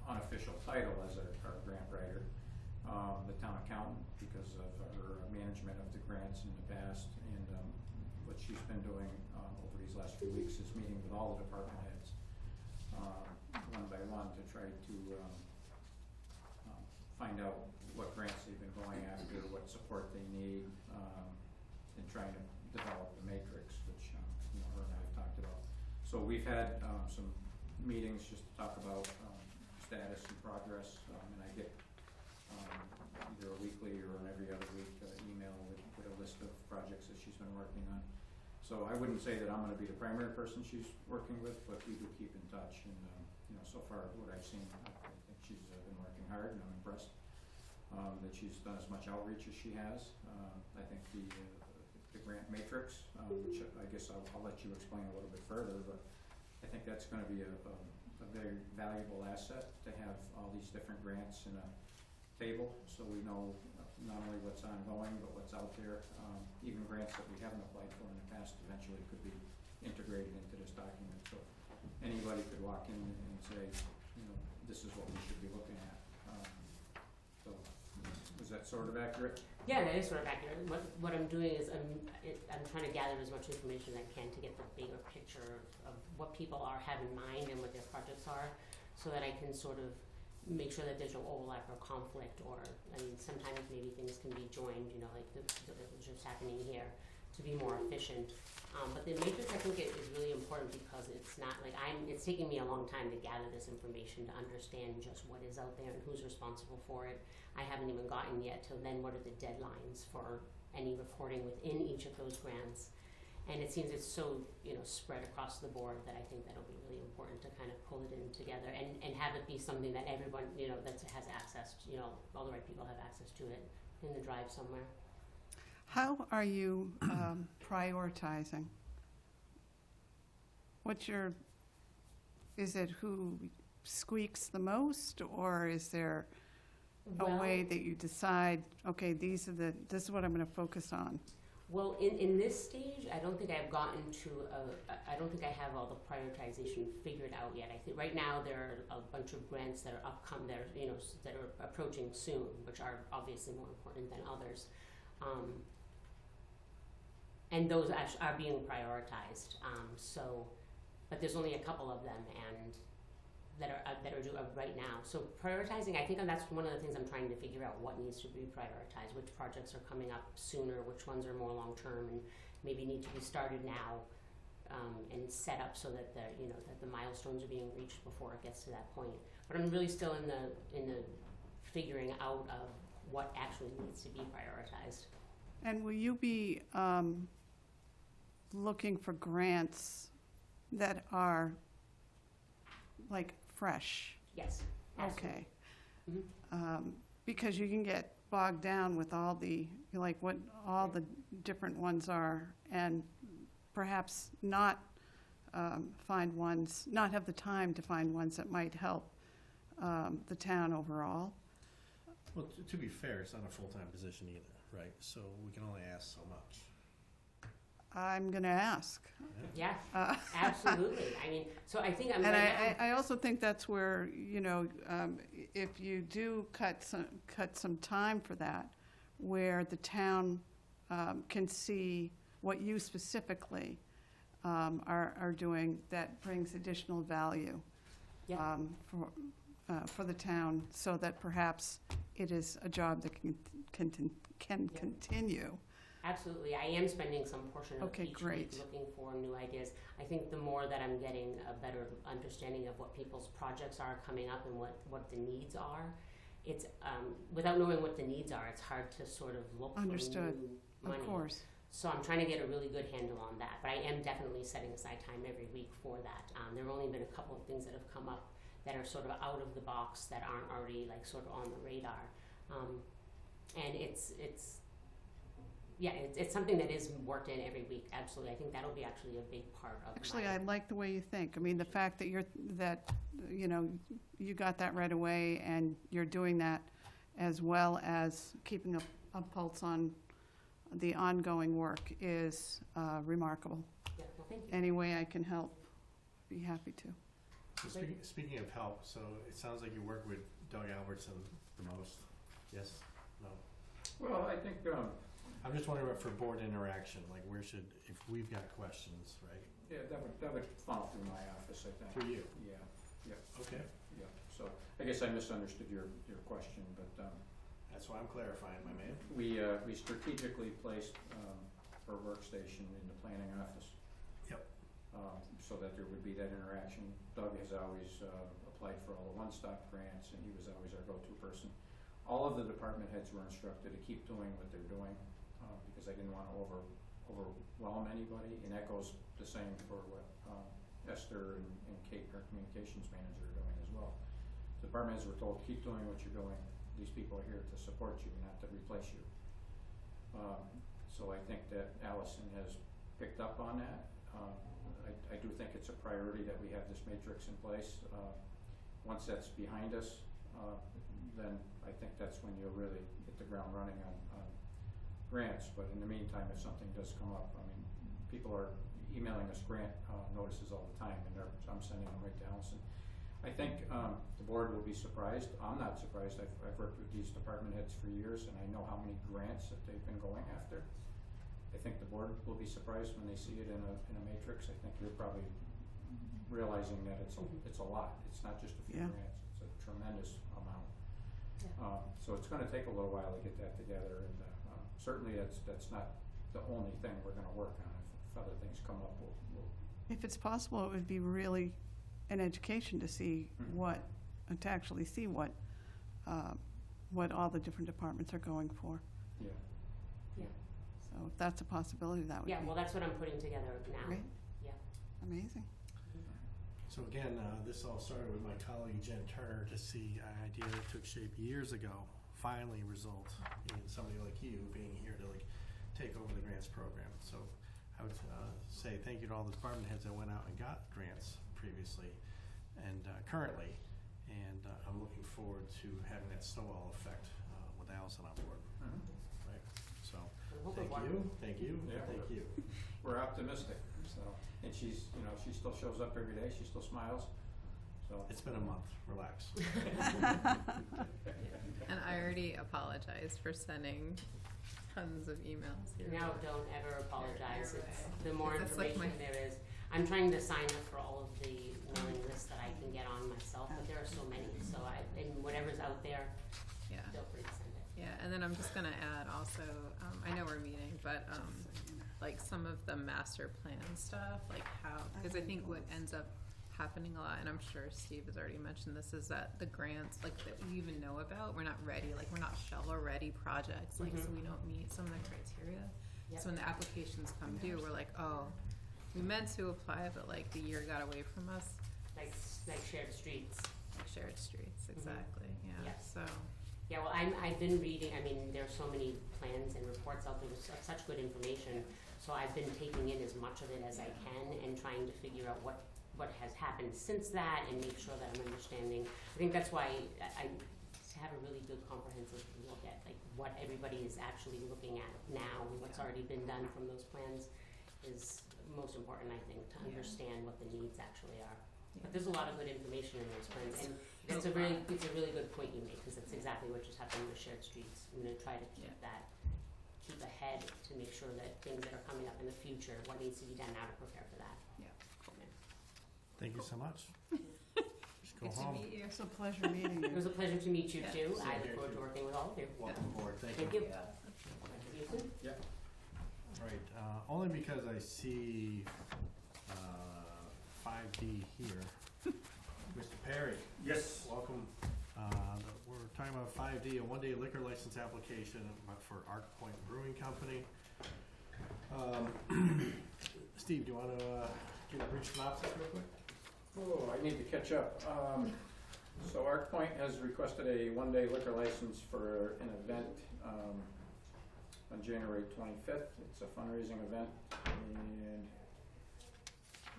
unofficial title as our grant writer. The town accountant, because of her management of the grants in the past, and what she's been doing over these last few weeks is meeting with all the department heads one by one to try to find out what grants they've been going after, what support they need, and trying to develop the matrix, which her and I have talked about. So we've had some meetings just to talk about status and progress, and I get either a weekly or an every other week email with a list of projects that she's been working on. So I wouldn't say that I'm going to be the primary person she's working with, but we do keep in touch. And so far what I've seen, I think she's been working hard, and I'm impressed that she's done as much outreach as she has. I think the grant matrix, which I guess I'll let you explain a little bit further, but I think that's going to be a very valuable asset to have all these different grants in a table, so we know not only what's ongoing but what's out there. Even grants that we haven't applied for in the past eventually could be integrated into this document, so anybody could walk in and say, this is what we should be looking at. So is that sort of accurate? Yeah, that is sort of accurate. What I'm doing is I'm trying to gather as much information as I can to get the bigger picture of what people have in mind and what their projects are, so that I can sort of make sure that there's no overlap or conflict, or, sometimes maybe things can be joined, like was just happening here, to be more efficient. But the matrix, I think, is really important because it's not like it's taking me a long time to gather this information, to understand just what is out there and who's responsible for it. I haven't even gotten yet to then what are the deadlines for any reporting within each of those grants. And it seems it's so, spread across the board that I think that'll be really important to kind of pull it in together and have it be something that everyone, that has access to, all the right people have access to it in the drive somewhere. How are you prioritizing? Is it who squeaks the most, or is there a way that you decide, okay, this is what I'm going to focus on? Well, in this stage, I don't think I've gotten to I don't think I have all the prioritization figured out yet. I think right now there are a bunch of grants that are upcoming, that are approaching soon, which are obviously more important than others. And those are being prioritized. But there's only a couple of them, and that are due right now. So prioritizing, I think that's one of the things I'm trying to figure out, what needs to be prioritized, which projects are coming up sooner, which ones are more long term and maybe need to be started now, and set up so that that the milestones are being reached before it gets to that point. But I'm really still in the figuring out of what actually needs to be prioritized. And will you be looking for grants that are like fresh? Yes, absolutely. Okay. Mm-hmm. Because you can get bogged down with all the, what all the different ones are, and perhaps not not have the time to find ones that might help the town overall. Well, to be fair, it's not a full-time position either, right? So we can only ask so much. I'm going to ask. Yeah, absolutely. So I think And I also think that's where, if you do cut some time for that, where the town can see what you specifically are doing, that brings additional value for the town, so that perhaps it is a job that can continue. Absolutely. I am spending some portion of each great. week looking for new ideas. I think the more that I'm getting a better understanding of what people's projects are coming up and what the needs are, it's without knowing what the needs are, it's hard to sort of look Understood. for new money. Of course. So I'm trying to get a really good handle on that, but I am definitely setting aside time every week for that. There have only been a couple of things that have come up that are sort of out of the box, that aren't already sort of on the radar. And it's something that is worked in every week. Absolutely. I think that'll be actually a big part of Actually, I like the way you think. The fact that you got that right away, and you're doing that, as well as keeping a pulse on the ongoing work, is remarkable. Yeah, well, thank you. Any way I can help, be happy to. So speaking of help, so it sounds like you work with Doug Albertson the most. Yes? No? Well, I think, I'm just wondering about for board interaction, like where should, if we've got questions, right? yeah, that would funnel through my office, I think. Through you? Yeah, Okay. yeah. So I guess I misunderstood your question, but That's why I'm clarifying, my man. we strategically placed her workstation in the planning office. Yep. So that there would be that interaction. Doug has always applied for all the one-stop grants, and he was always our go-to person. All of the department heads were instructed to keep doing what they're doing, because I didn't want to overwhelm anybody, and that goes the same for what Esther and Kate, our communications manager, are doing as well. Department heads were told, keep doing what you're doing. These people are here to support you, not to replace you. So I think that Allison has picked up on that. I do think it's a priority that we have this matrix in place. Once that's behind us, then I think that's when you'll really hit the ground running on grants. But in the meantime, if something does come up, I mean, people are emailing us grant notices all the time, and I'm sending them right to Allison. I think the board will be surprised. I'm not surprised. I've worked with these department heads for years, and I know how many grants that they've been going after. I think the board will be surprised when they see it in a matrix. I think you're probably realizing that it's a lot. It's not just a few grants. It's a tremendous amount. Yeah. So it's going to take a little while to get that together, and certainly that's not the only thing we're going to work on. If other things come up, we'll If it's possible, it would be really an education to see to actually see what all the different departments are going for. yeah. Yeah. So if that's a possibility, that would Yeah, be well, that's what I'm putting together now. great. Yeah. Amazing. So again, this all started with my colleague Jen Turner to see an idea that took shape years ago, finally result in somebody like you being here to like take over the grants program. So I would say thank you to all the department heads that went out and got grants previously and currently, and I'm looking forward to having that snowball effect with Allison on board. Right. So thank you, Yeah. thank you. We're optimistic. So, and she still shows up every day. She still smiles. So It's been a month. Relax. And I already apologized for sending tons of emails here. No, don't ever apologize. It's the more That's like information there is. I'm trying to sign up for all of the mailing lists that I can get on myself, but there are so many. So and whatever's out there, Yeah. feel free to send it. Yeah, and then I'm just gonna add also, I know we're meeting, but like some of the master plan stuff, like how, because I think what ends up happening a lot, and I'm sure Steve has already mentioned this, is that the grants, like that we even know about, we're not ready, like we're not shovel-ready projects, like so we don't meet some of the criteria. Yep. So when the applications come due, we're like, oh, we meant to apply, but like the year got away from us. Like shared streets. Like shared streets, exactly, yeah, Yep. so. Yeah, well, I've been reading, I mean, there's so many plans and reports out there with such good information, so I've been taking in as much of it as I can and trying to figure out what has happened since that and make sure that I'm understanding. I think that's why I have a really good comprehensive look at like what everybody is actually looking at now and what's already been done from those plans is most important, I think, to understand what the needs actually are. But there's a lot of good information in those plans, and it's a really good point you make, because that's exactly what just happened with shared streets. I'm going to try to keep ahead to make sure that things that are coming up in the future, what needs to be done now to prepare for that. Yeah. Thank you so much. Just go Good to home. meet you. It's a pleasure meeting It you. was a pleasure to meet you Yeah. too. Same I here, look forward too. to working with all of you. Welcome aboard. Thank Thank you. you. You too. Yeah. Right, only because I see 5D here. Mr. Perry, Yes. welcome. We're talking about 5D, a one-day liquor license application for ArcPoint Brewing Company. Steve, do you want to give a brief synopsis real quick? Oh, I need to catch up. So ArcPoint has requested a one-day liquor license for an event on January 25th. It's a fundraising event, and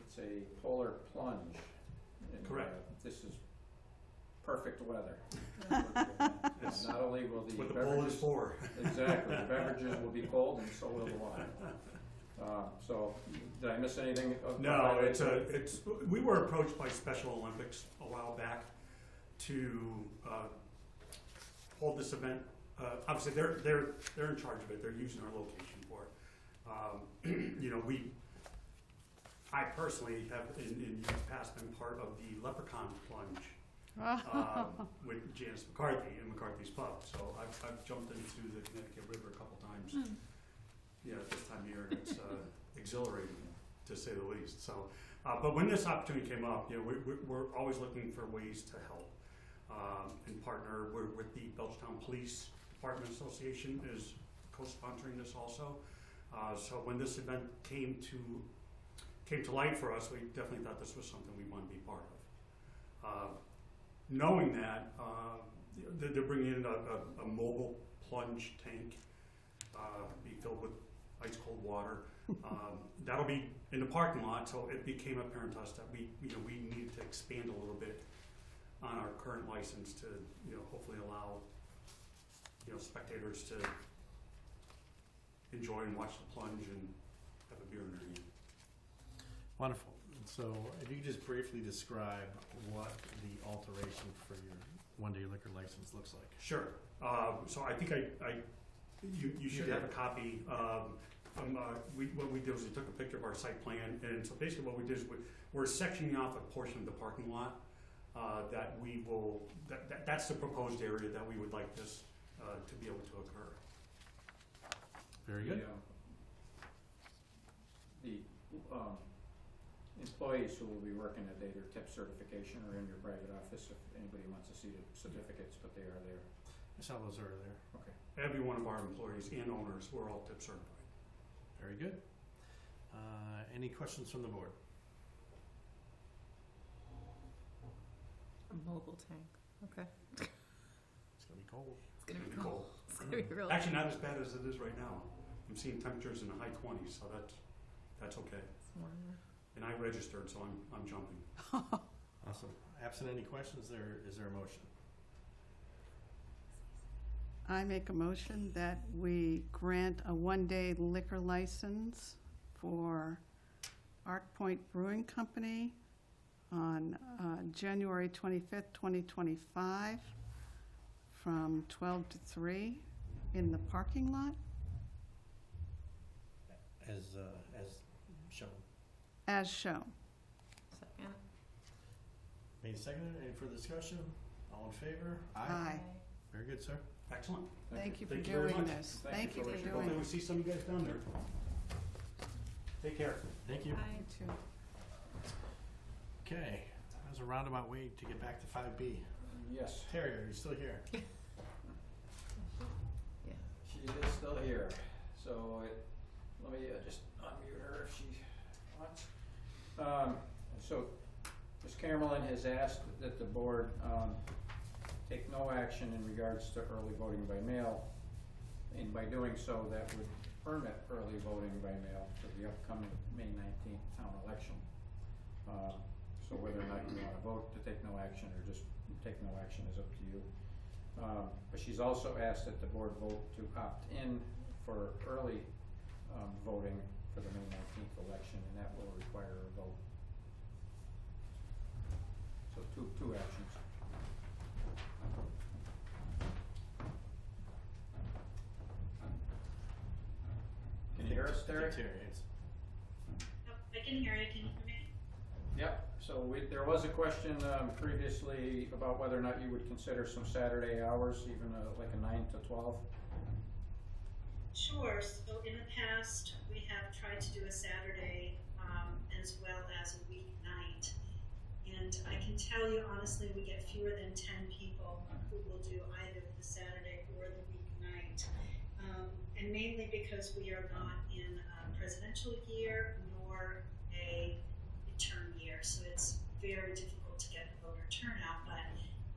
it's a polar plunge. And, Correct. This is perfect weather. Not only will the What the beverages... bowl is for. Exactly. The beverages will be cold, and so will the wine. So, did I miss anything? No, we were approached by Special Olympics a while back to hold this event. Obviously, they're in charge of it. They're using our location for it. You know, I personally have in years past been part of the Leprechaun Plunge with Janice McCarthy and McCarthy's Pub. So I've jumped into the Connecticut River a couple times. Yeah, at this time of year, and it's exhilarating, to say the least. So, but when this opportunity came up, you know, we're always looking for ways to help and partner. We're with the Belchertown Police Department Association is co-sponsoring this also. So when this event came to light for us, we definitely thought this was something we wanted to be part of. Knowing that they're bringing in a mobile plunge tank, be filled with ice cold water. That'll be in the parking lot, so it became apparent to us that we needed to expand a little bit on our current license to, hopefully allow, spectators to enjoy and watch the plunge and have a beer in their hand. Wonderful. So if you could just briefly describe what the alteration for your one-day liquor license looks like. Sure. So I think you should have a copy. What we did was we took a picture of our site plan, and so basically what we did is we're sectioning off a portion of the parking lot that's the proposed area that we would like this to be able to occur. Very good. The employees who will be working at either tip certification or in your private office, if anybody wants to see the certificates, but they are there. I saw those are there. Okay. Every one of our employees and owners, we're all tip certified. Very good. Any questions from the board? A mobile tank. Okay. It's gonna be cold. It's gonna be Cold. cold. It's gonna be real. Actually, not as bad as it is right now. I'm seeing temperatures in the high 20s, so that's okay. It's warmer. And I registered, so I'm jumping. Awesome. Absent any questions, is there a motion? I make a motion that we grant a one-day liquor license for ArcPoint Brewing Company on January 25th, 2025 from 12 to 3 in the parking lot As shown. as shown. Second. Made seconded. Any further discussion? All in favor? Aye. Very good, sir. Excellent. Thank you for Thank you very doing much. this. Thank Thank you you for for what you're doing Hopefully we it. see some of you guys down there. Take care. Thank you. Aye. You too. Okay. That was a roundabout way to get back to 5B. Yes, Terry, are you still here? Yeah. she is still here. So let me just unmute her if she wants. So Ms. Camerlin has asked that the board take no action in regards to early voting by mail. And by doing so, that would permit early voting by mail for the upcoming May 19th town election. So whether or not you want to vote to take no action or just take no action is up to you. But she's also asked that the board vote to opt in for early voting for the May 19th election, and that will require a vote. So two actions. Can you hear us, Terry? Terry, yes. Yep, I can hear you. Can you hear me? Yep, so there was a question previously about whether or not you would consider some Saturday hours, even like a 9 to 12. Sure. So in the past, we have tried to do a Saturday as well as a weeknight. And I can tell you honestly, we get fewer than 10 people who will do either the Saturday or the weeknight. And mainly because we are not in a presidential year nor a midterm year. So it's very difficult to get a voter turnout. But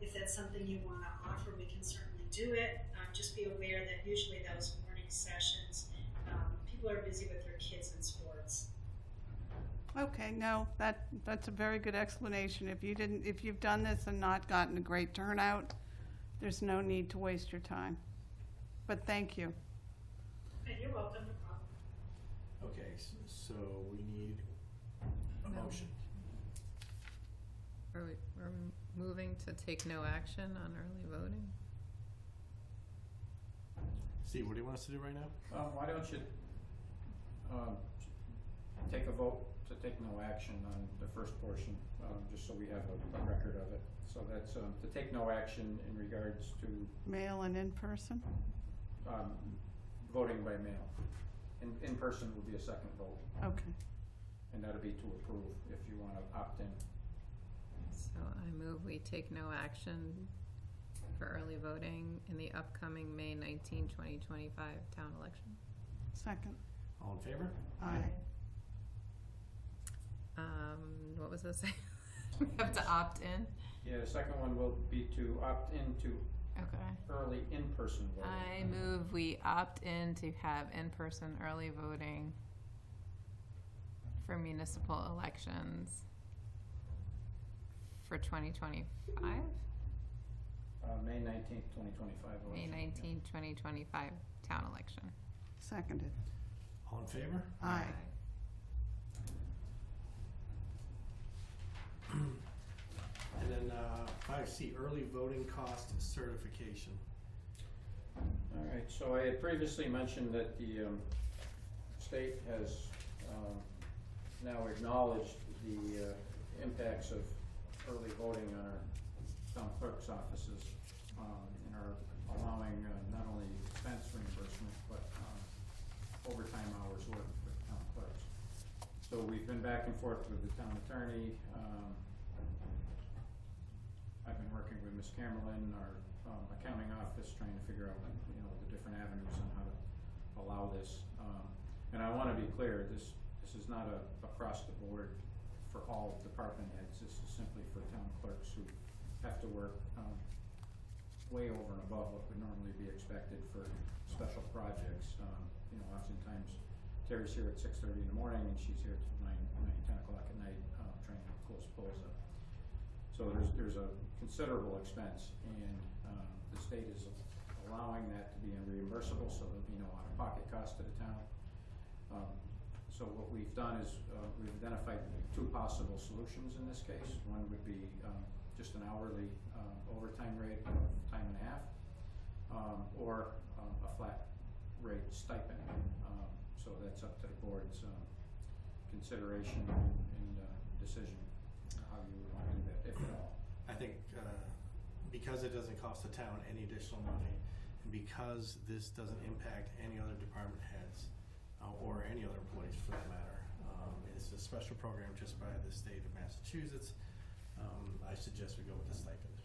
if that's something you want to offer, we can certainly do it. Just be aware that usually those morning sessions, people are busy with their kids in sports. Okay, no, that's a very good explanation. If you've done this and not gotten a great turnout, there's no need to waste your time. But thank you. Okay, you're welcome, no problem. Okay, so we need a No. motion. We're moving to take no action on early voting. Steve, what do you want us to do right now? Why don't you, take a vote to take no action on the first portion, just so we have a record of it. So that's, to take no action in regards to, Mail and in person? voting by mail. In person would be a second vote, Okay. and that'll be to approve if you wanna opt in. So I move we take no action for early voting in the upcoming May 19, 2025 town election. Second. All in favor? Aye. What was this? We have to opt in? Yeah, the second one will be to opt into Okay. early in-person voting. I move we opt in to have in-person early voting for municipal elections for 2025? May 19th, 2025 May election. 19, 2025 town election. Seconded. All in favor? Aye. And then 5C, early voting cost certification. All right, so I had previously mentioned that the state has now acknowledged the impacts of early voting on our town clerk's offices, and are allowing not only expense reimbursement, but overtime hours worked for town clerks. So we've been back and forth with the town attorney. I've been working with Ms. Camerlin, our accounting office, trying to figure out, the different avenues on how to allow this. And I wanna be clear, this is not across the board for all department heads. This is simply for town clerks who have to work way over and above what would normally be expected for special projects. Oftentimes Terry's here at 6:30 in the morning and she's here till 10 o'clock at night, trying to close polls up. So there's a considerable expense, and the state is allowing that to be reimbursable, so there'll be no out-of-pocket cost to the town. So what we've done is we've identified two possible solutions in this case. One would be just an hourly overtime rate of time and a half, or a flat rate stipend. So that's up to the board's consideration and decision, how you would want to do that, if at all. I think because it doesn't cost the town any additional money, and because this doesn't impact any other department heads or any other employees for that matter, it's a special program just by the state of Massachusetts, I suggest we go with the stipend.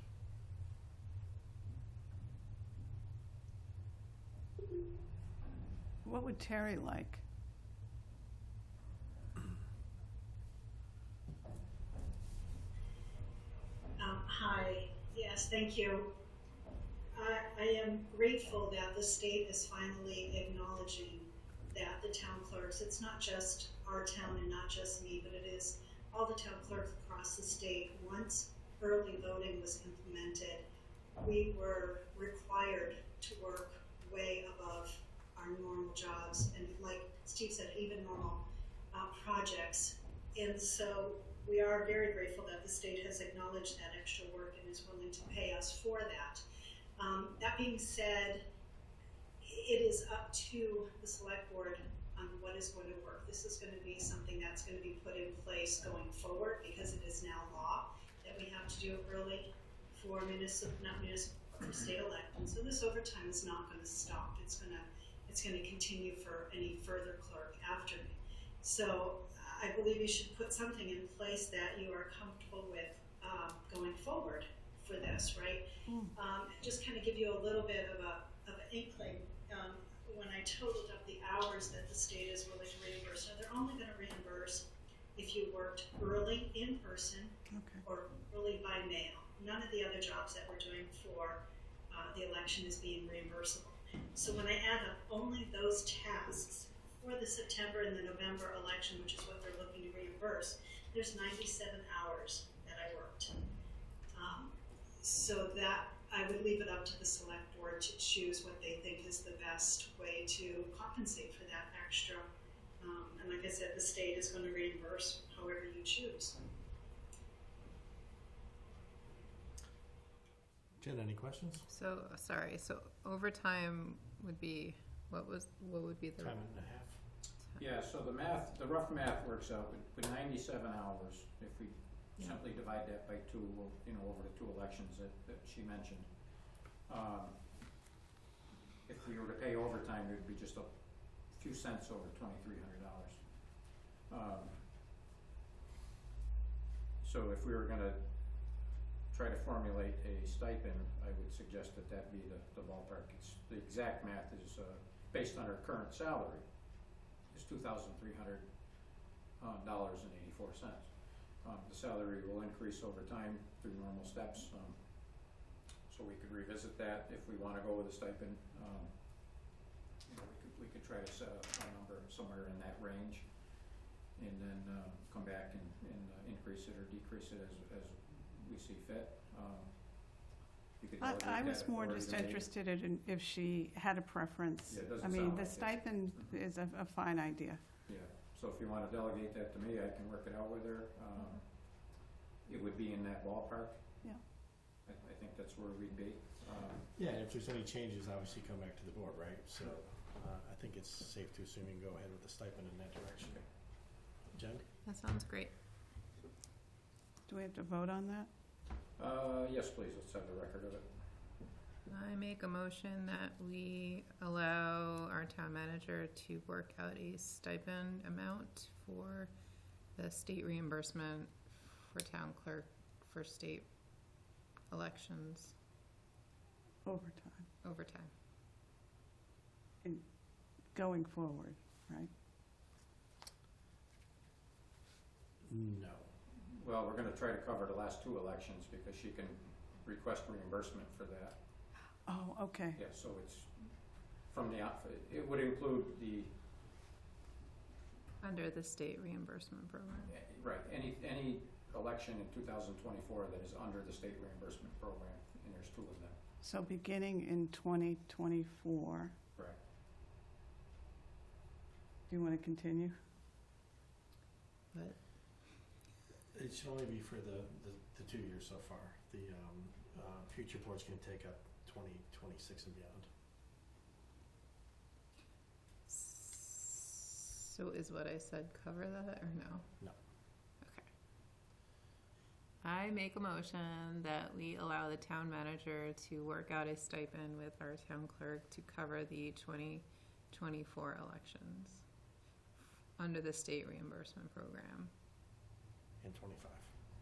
What would Terry like? Hi, yes, thank you. I am grateful that the state is finally acknowledging that the town clerks, it's not just our town and not just me, but it is all the town clerks across the state. Once early voting was implemented, we were required to work way above our normal jobs, and like Steve said, even normal projects. And so we are very grateful that the state has acknowledged that extra work and is willing to pay us for that. That being said, it is up to the select board on what is going to work. This is going to be something that's going to be put in place going forward, because it is now law that we have to do early for for state elections. So this overtime is not going to stop. It's going to continue for any further clerk after me. So I believe you should put something in place that you are comfortable with going forward for this, right? Just kind of give you a little bit of an inkling. When I totaled up the hours that the state is willing to reimburse, now they're only going to reimburse if you worked early in person or early by mail. None of the other jobs that we're doing for the election is being reimbursable. So when I add up only those tasks for the September and the November election, which is what they're looking to reimburse, there's 97 hours that I worked. So that I would leave it up to the select board to choose what they think is the best way to compensate for that extra And like I said, the state is going to reimburse however you choose. Jen, any questions? So, sorry, so overtime would be, what would be the? Time and a half. Yeah, so the rough math works out with 97 hours, if we simply divide that by 2, over the 2 elections that she mentioned. If we were to pay overtime, it would be just a few cents over $2,300. So if we were gonna try to formulate a stipend, I would suggest that be the ballpark. The exact math is based on her current salary is $2,300.84. The salary will increase over time through normal steps, so we could revisit that if we want to go with a stipend. We could try to set a number somewhere in that range, and then come back and increase it or decrease it as we see fit. You could delegate I was that more authority just to me. interested in if she had a preference. Yeah, it doesn't I mean, sound the like it. stipend is a fine idea. Yeah, so if you wanna delegate that to me, I can work it out with her. It would be in that ballpark. Yeah. I think that's where we'd be. Yeah, and if there's any changes, obviously come back to the board, right? So I think it's safe to assume you can go ahead with the stipend in that direction. Jen? That sounds great. Do we have to vote on that? Yes, please, let's have the record of it. I make a motion that we allow our town manager to work out a stipend amount for the state reimbursement for town clerk for state elections overtime. Going forward, right? No. Well, we're gonna try to cover the last 2 elections because she can request reimbursement for that. Oh, okay. Yeah, so it's from it would include Under the state reimbursement program. right, any election in 2024 that is under the state reimbursement program, and there's 2 of them. So beginning in 2024, Correct. do you want to continue? But It should only be for the 2 years so far. The future boards can take up 2026 and beyond. so is what I said cover that or no? No. Okay. I make a motion that we allow the town manager to work out a stipend with our town clerk to cover the 2024 elections under the state reimbursement program And 25.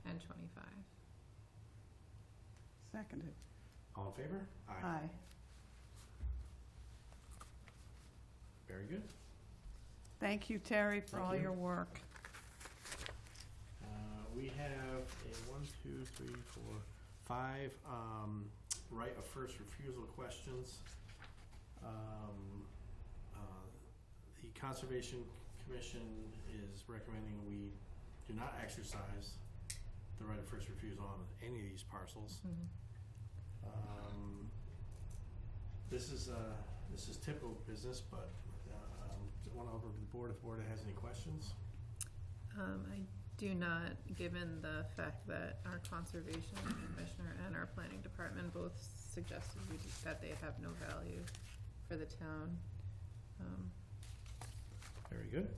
and 25. Seconded. All in favor? Aye. Very good. Thank you, Terry, for Thank all you. your work. We have a 1, 2, 3, 4, 5 right of first refusal questions. The Conservation Commission is recommending we do not exercise the right of first refusal on any of these parcels. This is typical business, but I want to over to the board if the board has any questions. I do not, given the fact that our conservation commissioner and our planning department both suggested that they have no value for the town. Very good.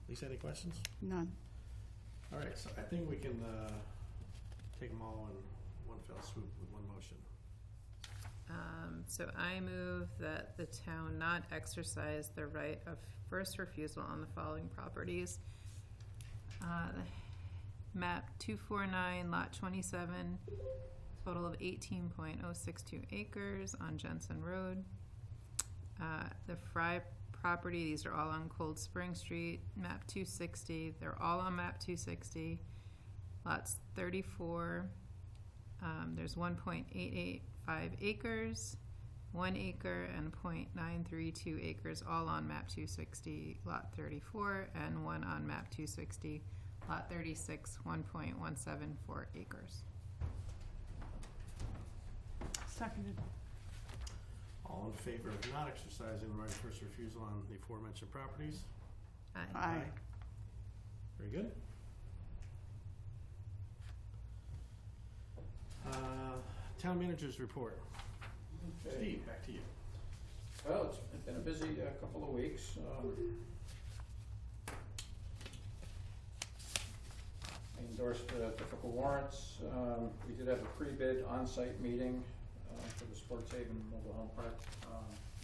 Lisa, any questions? None. All right, so I think we can take them all in one fell swoop with one motion. So I move that the town not exercise the right of first refusal on the following properties. Map 249, lot 27, total of 18.062 acres on Jensen Road. The Fry property, these are all on Cold Spring Street, map 260, they're all on map 260. Lots 34, there's 1.885 acres, 1 acre and 0.932 acres, all on map 260, lot 34, and 1 on map 260, lot 36, 1.174 acres. Seconded. All in favor of not exercising the right of first refusal on the aforementioned properties? Aye. Very good. Town managers report. Okay. Steve, back to you. Well, it's been a busy couple of weeks. I endorsed typical warrants. We did have a pre-bid on-site meeting for the Sports Haven Mobile Home Park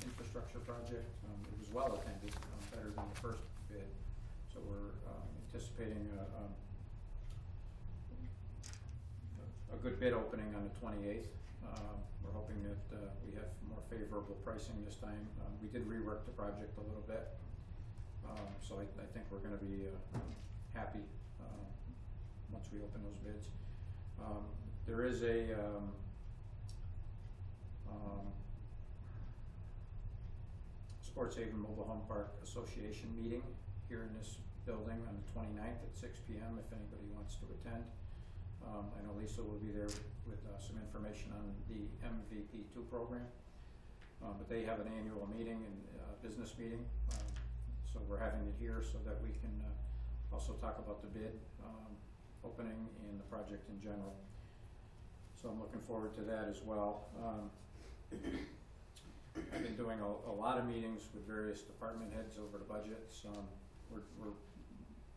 infrastructure project. It was well attended, better than the first bid. So we're anticipating a good bid opening on the 28th. We're hoping that we have more favorable pricing this time. We did rework the project a little bit, so I think we're going to be happy once we open those bids. There is a Sports Haven Mobile Home Park Association meeting here in this building on the 29th at 6 p.m. if anybody wants to attend. I know Lisa will be there with some information on the MVP2 program, but they have an annual meeting and business meeting, so we're having it here so that we can also talk about the bid opening and the project in general. So I'm looking forward to that as well. I've been doing a lot of meetings with various department heads over the budgets. We're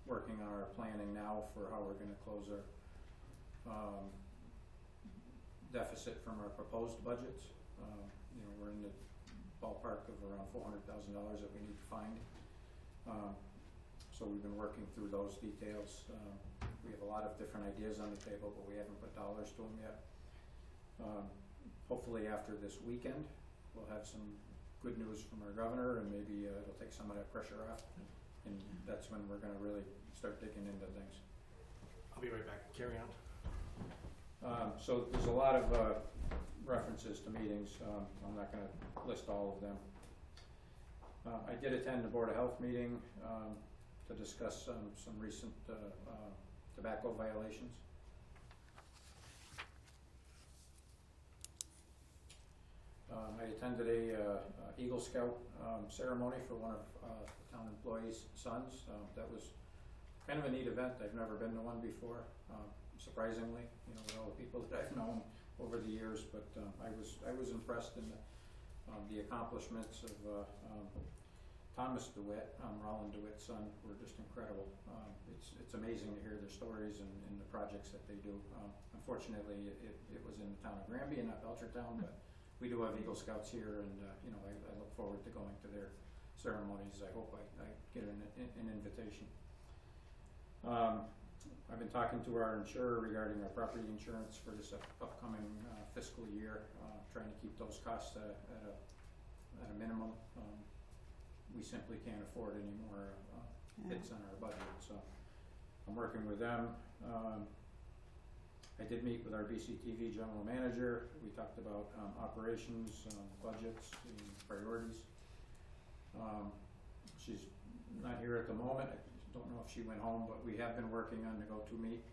working on our planning now for how we're going to close our deficit from our proposed budgets. We're in the ballpark of around $400,000 that we need to find. So we've been working through those details. We have a lot of different ideas on the table, but we haven't put dollars to them yet. Hopefully after this weekend, we'll have some good news from our governor, and maybe it'll take some of that pressure off. And that's when we're going to really start digging into things. I'll be right back. Carry on. So there's a lot of references to meetings. I'm not going to list all of them. I did attend the Board of Health meeting to discuss some recent tobacco violations. I attended a Eagle Scout ceremony for one of the town employees' sons. That was kind of a neat event. I've never been to one before, surprisingly, with all the people that I've known over the years. But I was impressed in the accomplishments of Thomas DeWitt, Roland DeWitt's son, were just incredible. It's amazing to hear their stories and the projects that they do. Unfortunately, it was in the town of Granby and not Belchertown, but we do have Eagle Scouts here, and I look forward to going to their ceremonies. I hope I get an invitation. I've been talking to our insurer regarding our property insurance for this upcoming fiscal year, trying to keep those costs at a minimum. We simply can't afford any more hits on our budget, so I'm working with them. I did meet with our BCTV general manager. We talked about operations, budgets, and priorities. She's not here at the moment. I don't know if she went home, but we have been working on the go-to meet,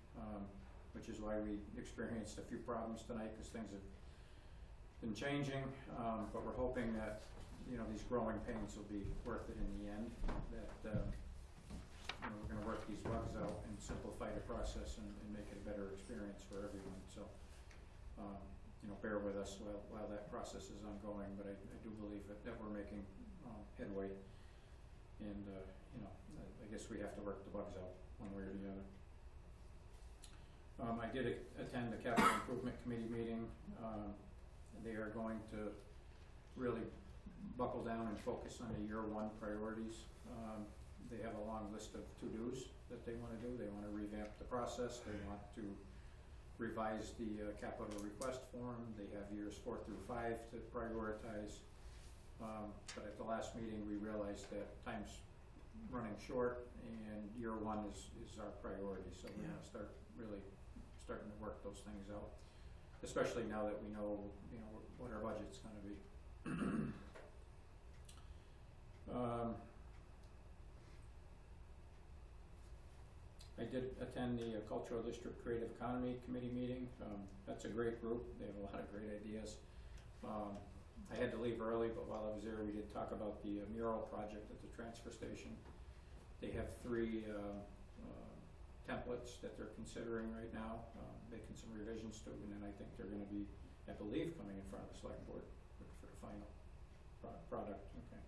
which is why we experienced a few problems tonight, because things have been changing. But we're hoping that these growing pains will be worth it in the end. That we're going to work these bugs out and simplify the process and make it a better experience for everyone. So, bear with us while that process is ongoing. But I do believe that we're making headway. And I guess we have to work the bugs out one way or the other. I did attend the Capital Improvement Committee meeting. They are going to really buckle down and focus on the year one priorities. They have a long list of to-dos that they want to do. They want to revamp the process. They want to revise the capital request form. They have years 4 through 5 to prioritize. But at the last meeting, we realized that time's running short, and year one is our priority. So we're going to start really starting to work those things out, especially now that we know what our budget's going to be. I did attend the Cultural District Creative Economy Committee meeting. That's a great group. They have a lot of great ideas. I had to leave early, but while I was there, we did talk about the mural project at the transfer station. They have 3 templates that they're considering right now, making some revisions to, and then I think they're gonna be, I believe, coming in front of the select board for the final product. Okay.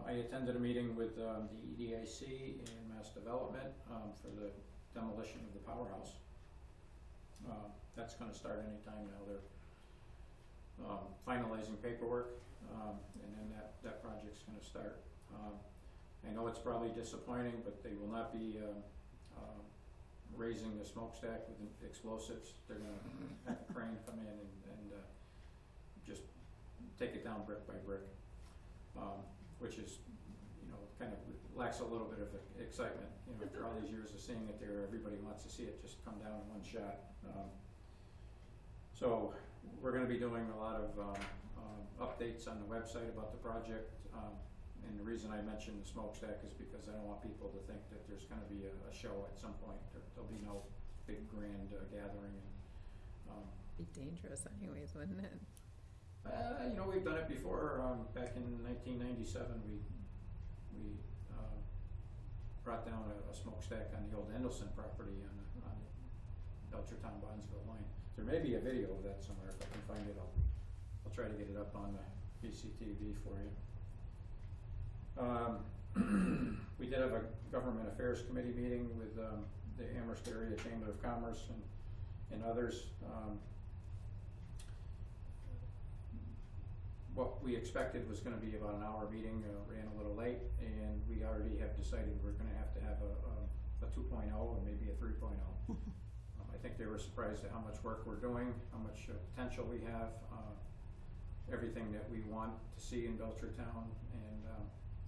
I attended a meeting with the EDIC and Mass Development for the demolition of the powerhouse. That's gonna start anytime now. They're finalizing paperwork, and then that project's gonna start. I know it's probably disappointing, but they will not be raising the smokestack with explosives. They're gonna have a crane come in and just take it down brick by brick, which is, kind of lacks a little bit of excitement. After all these years of seeing it there, everybody wants to see it just come down in one shot. So we're gonna be doing a lot of updates on the website about the project. And the reason I mentioned the smokestack is because I don't want people to think that there's gonna be a show at some point. There'll be no big grand gathering. Be dangerous anyways, wouldn't it? We've done it before. Back in 1997, we brought down a smokestack on the old Endelson property on the Belchertown Bonvie line. There may be a video of that somewhere. If I can find it, I'll try to get it up on the BCTV for you. We did have a Government Affairs Committee meeting with the Amherst Area Chamber of Commerce and others. What we expected was going to be about an hour meeting, ran a little late, and we already have decided we're going to have a 2.0 and maybe a 3.0. I think they were surprised at how much work we're doing, how much potential we have, everything that we want to see in Belechertown, and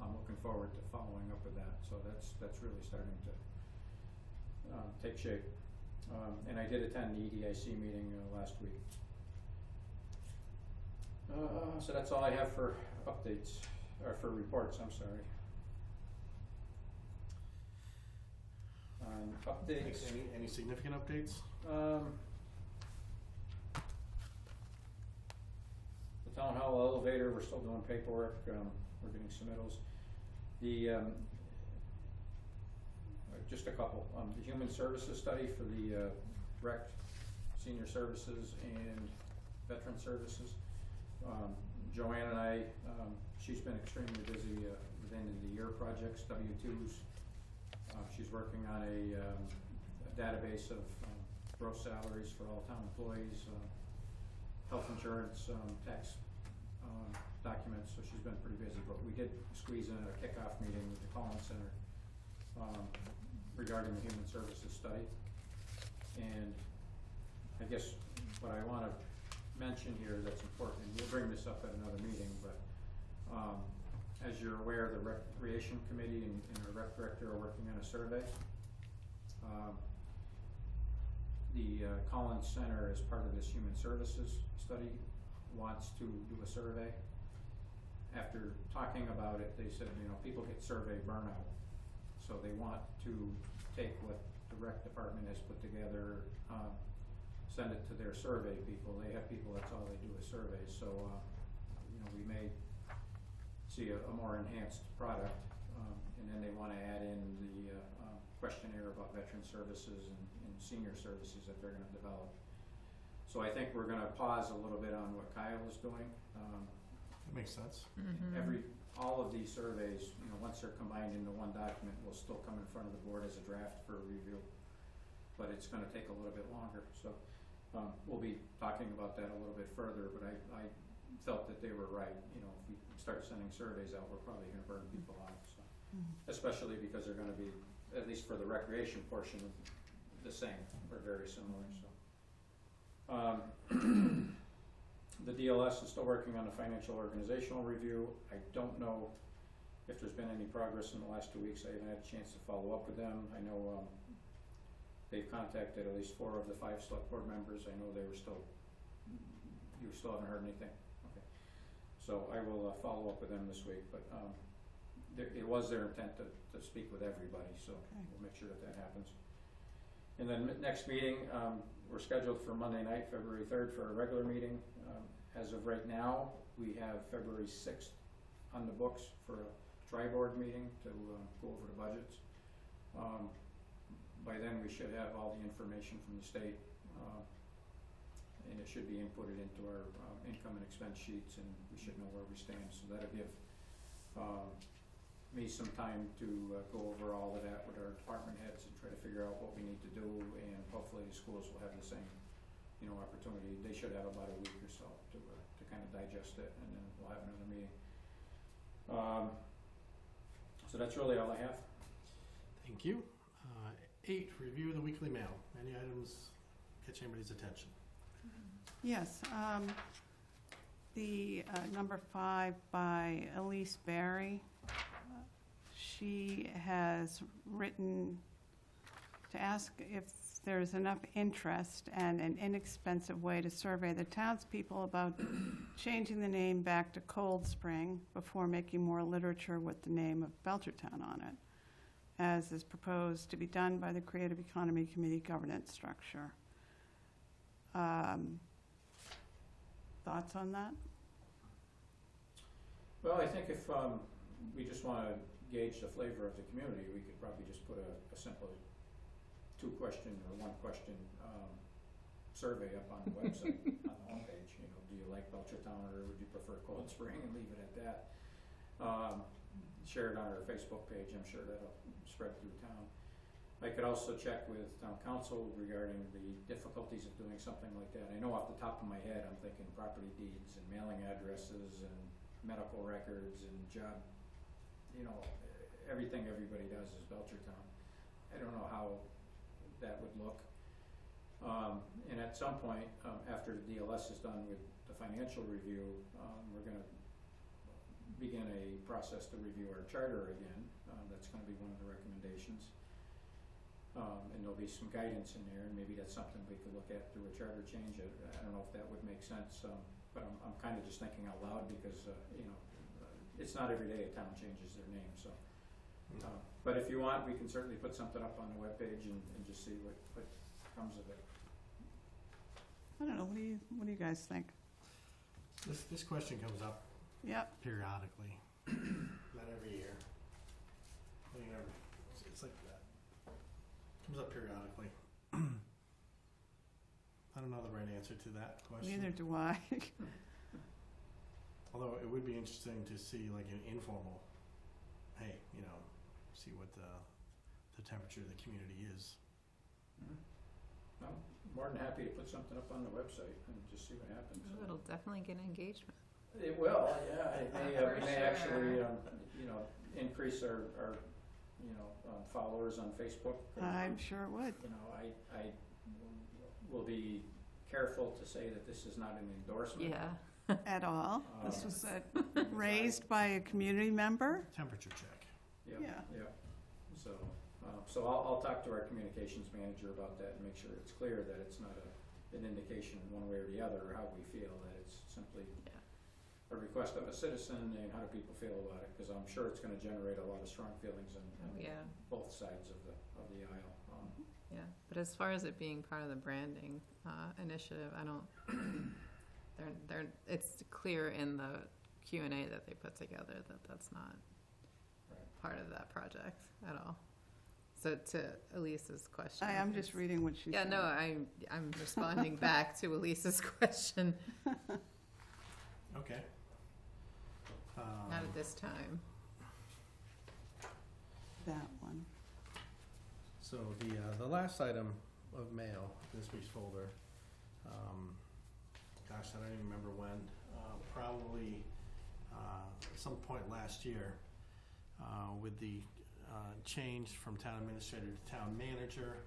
I'm looking forward to following up with that. So that's really starting to take shape. And I did attend the EDIC meeting last week. So that's all I have for updates, or for reports, I'm sorry. Updates. Any significant updates? The town hall elevator, we're still doing paperwork, we're getting submittals. Just a couple, the human services study for the rec, senior services and veteran services. Joanne and I, she's been extremely busy with end of the year projects, W-2s. She's working on a database of gross salaries for all town employees, health insurance, tax documents, so she's been pretty busy. But we did squeeze in a kickoff meeting with the Collins Center regarding the human services study. And I guess what I want to mention here that's important, and we'll bring this up at another meeting, but as you're aware, the Recreation Committee and our Rec Director are working on a survey. The Collins Center, as part of this human services study, wants to do a survey. After talking about it, they said, people get survey burnout, so they want to take what the Rec Department has put together, send it to their survey people. They have people, that's all they do is surveys. So, we may see a more enhanced product, and then they want to add in the questionnaire about veteran services and senior services that they're going to develop. So I think we're going to pause a little bit on what Kyle is doing. That makes sense. Mm-hmm. All of these surveys, once they're combined into one document, will still come in front of the board as a draft for review. But it's going to take a little bit longer. So we'll be talking about that a little bit further, but I felt that they were right. If we start sending surveys out, we're probably going to burn people out. So, especially because they're going to be, at least for the recreation portion, the same or very similar. So the DLS is still working on the financial organizational review. I don't know if there's been any progress in the last 2 weeks. I haven't had a chance to follow up with them. I know they've contacted at least 4 of the 5 select board members. I know you still haven't heard anything. Okay. So I will follow up with them this week, but it was their intent to speak with everybody, so we'll make sure that happens. And then next meeting, we're scheduled for Monday night, February 3rd, for a regular meeting. As of right now, we have February 6th on the books for a tri-board meeting to go over the budgets. By then, we should have all the information from the state, and it should be inputted into our income and expense sheets, and we should know where we stand. So that'll give me some time to go over all of that with our department heads and try to figure out what we need to do, and hopefully the schools will have the same, opportunity. They should have about a week or so to kind of digest it, and then we'll have another meeting. So that's really all I have. Thank you. 8, review of the weekly mail. Any items catch anybody's attention? Yes, the number 5 by Elise Barry. She has written to ask if there's enough interest and an inexpensive way to survey the townspeople about changing the name back to Cold Spring before making more literature with the name of Belchertown on it, as is proposed to be done by the Creative Economy Committee governance structure. Thoughts on that? Well, I think if we just want to gauge the flavor of the community, we could probably just put a simple 2-question or 1-question survey up on the website, on the homepage. Do you like Belchertown, or would you prefer Cold Spring, and leave it at that. Share it on our Facebook page. I'm sure that'll spread through town. I could also check with town council regarding the difficulties of doing something like that. I know off the top of my head, I'm thinking property deeds and mailing addresses and medical records and job, everything everybody does is Belchertown. I don't know how that would look. And at some point, after the DLS is done with the financial review, we're going to begin a process to review our charter again. That's going to be one of the recommendations. And there'll be some guidance in there, and maybe that's something we could look at through a charter change. I don't know if that would make sense, but I'm kind of just thinking out loud because, it's not every day a town changes their name. So, but if you want, we can certainly put something up on the webpage and just see what comes of it. I don't know, what do you guys think? This question comes up periodically, not every year. It's like that. Comes up periodically. I don't know the right answer to that question. Neither do I. Although it would be interesting to see like an informal, hey, see what the temperature of the community is. I'm more than happy to put something up on the website and just see what happens. Oh, it'll definitely get engagement. It will, yeah. It may, For may sure. actually, increase our followers on Facebook. I'm sure it would. I will be careful to say that this is not an endorsement. Yeah. At all. This was raised by a community member. Temperature check. Yeah. So I'll talk to our communications manager about that and make sure it's clear that it's not an indication one way or the other or how we feel, that it's simply a request of a citizen and how do people feel about it, because I'm sure it's going to generate a lot of strong feelings on both sides of the aisle. Yeah, but as far as it being part of the branding initiative, I don't. It's clear in the Q&A that they put together that that's not part of that project at all. So to Elise's question, I'm just reading what she said. no, I'm responding back to Elise's question. Okay. Not at this time. That one. So the last item of mail in this week's folder, gosh, I don't even remember when, probably some point last year, with the change from town administrator to town manager.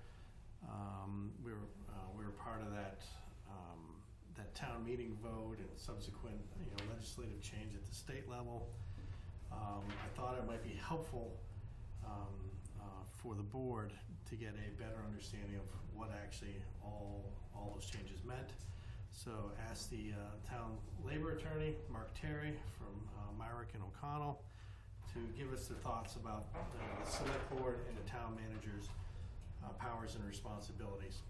We were part of that town meeting vote and subsequent legislative change at the state level. I thought it might be helpful for the board to get a better understanding of what actually all those changes meant. So asked the town labor attorney, Mark Terry from Myrick and O'Connell, to give us their thoughts about the select board and the town manager's powers and responsibilities.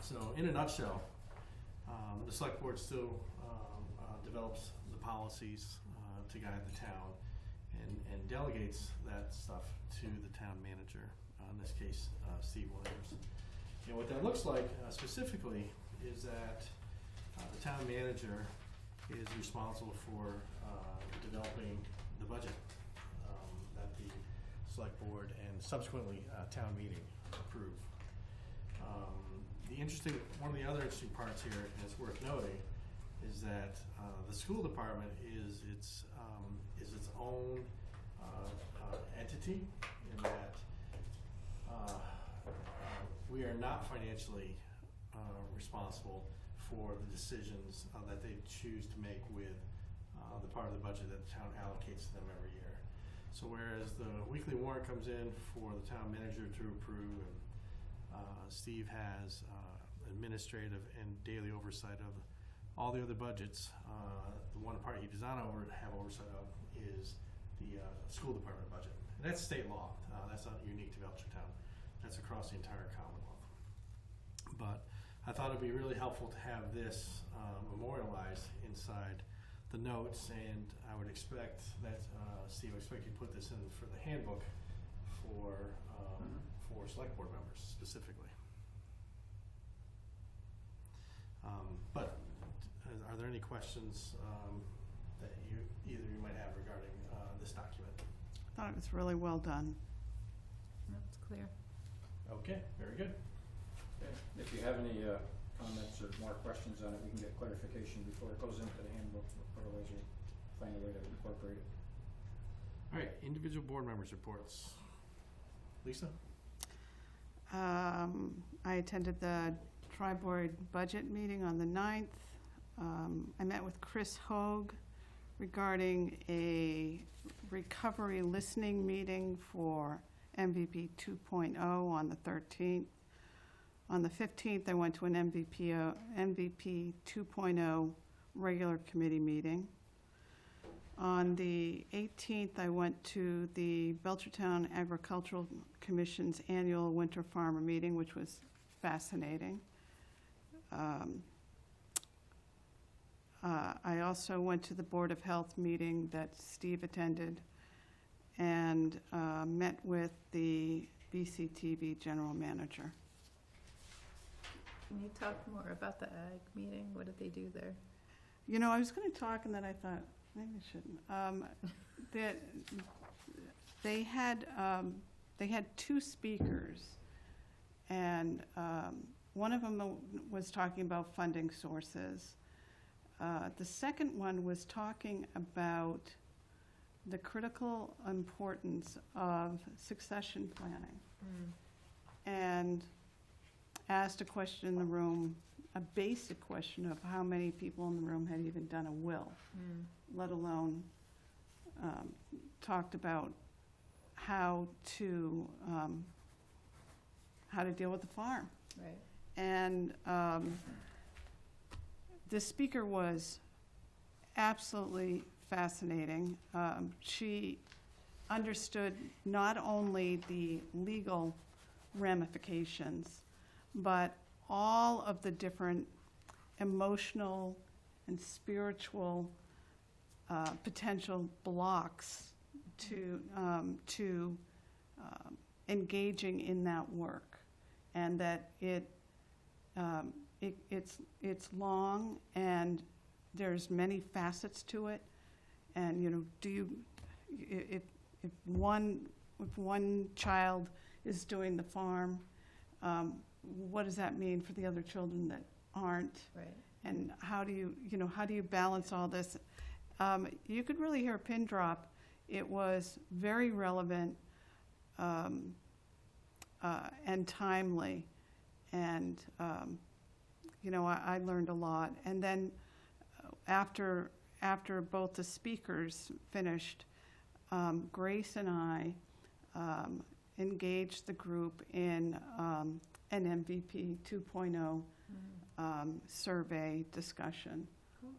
So in a nutshell, the select board still develops the policies to guide the town, and delegates that stuff to the town manager, in this case, Steve Williams. And what that looks like specifically is that the town manager is responsible for developing the budget that the select board and subsequently town meeting approve. One of the other interesting parts here, and it's worth noting, is that the school department is its own entity, in that we are not financially responsible for the decisions that they choose to make with the part of the budget that the town allocates to them every year. So whereas the weekly warrant comes in for the town manager to approve, and Steve has administrative and daily oversight of all the other budgets, the one part he does not have oversight of is the school department budget. And that's state law. That's not unique to Belechertown. That's across the entire Commonwealth. But I thought it'd be really helpful to have this memorialized inside the notes, and I would expect that Steve, I expect you to put this in for the handbook for select board members specifically. But are there any questions that either you might have regarding this document? I thought it was really well done. That's clear. Okay, very good. Okay. If you have any comments or more questions on it, we can get clarification before it goes into the handbook. Otherwise, we'll find a way to incorporate it. All right, individual board members' reports. Lisa? I attended the Tri-Board budget meeting on the 9th. I met with Chris Hoag regarding a recovery listening meeting for MVP 2.0 on the 13th. On the 15th, I went to an MVP 2.0 regular committee meeting. On the 18th, I went to the Belchertown Agricultural Commission's annual winter farmer meeting, which was fascinating. I also went to the Board of Health meeting that Steve attended, and met with the BCTV general manager. Can you talk more about the ag meeting? What did they do there? You know, I was going to talk, and then I thought, maybe I shouldn't. They had two speakers, and one of them was talking about funding sources. The second one was talking about the critical importance of succession planning, and asked a question in the room, a basic question of how many people in the room had even done a will, let alone talked about how to deal with the farm. Right. And the speaker was absolutely fascinating. She understood not only the legal ramifications, but all of the different emotional and spiritual potential blocks to engaging in that work, and that it's long and there's many facets to it, and if one child is doing the farm, what does that mean for the other children that aren't? Right. And how do you balance all this? You could really hear a pin drop. It was very relevant and timely, and I learned a lot. And then after both the speakers finished, Grace and I engaged the group in an MVP 2.0 survey discussion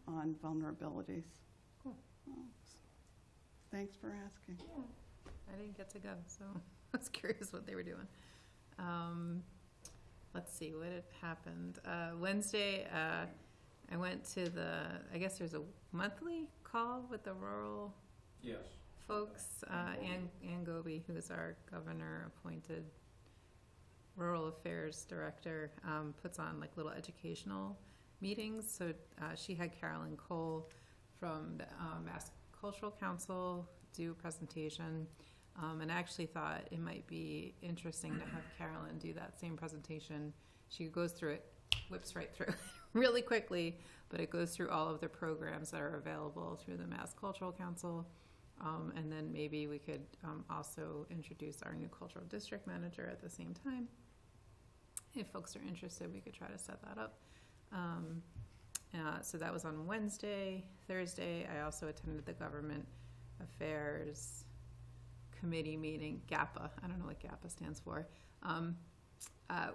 on vulnerabilities. Cool. Thanks for asking. Yeah. I didn't get to go, so I was curious what they were doing. Let's see what had happened. Wednesday, I went to I guess there's a monthly call with the rural Yes. folks, Ann Goby, who is our governor-appointed rural affairs director, puts on like little educational meetings. So she had Carolyn Cole from the Mass Cultural Council do a presentation, and I actually thought it might be interesting to have Carolyn do that same presentation. She goes through it, whips right through really quickly, but it goes through all of the programs that are available through the Mass Cultural Council. And then maybe we could also introduce our new cultural district manager at the same time. If folks are interested, we could try to set that up. So that was on Wednesday. Thursday, I also attended the Government Affairs Committee meeting, GAPA. I don't know what GAPA stands for,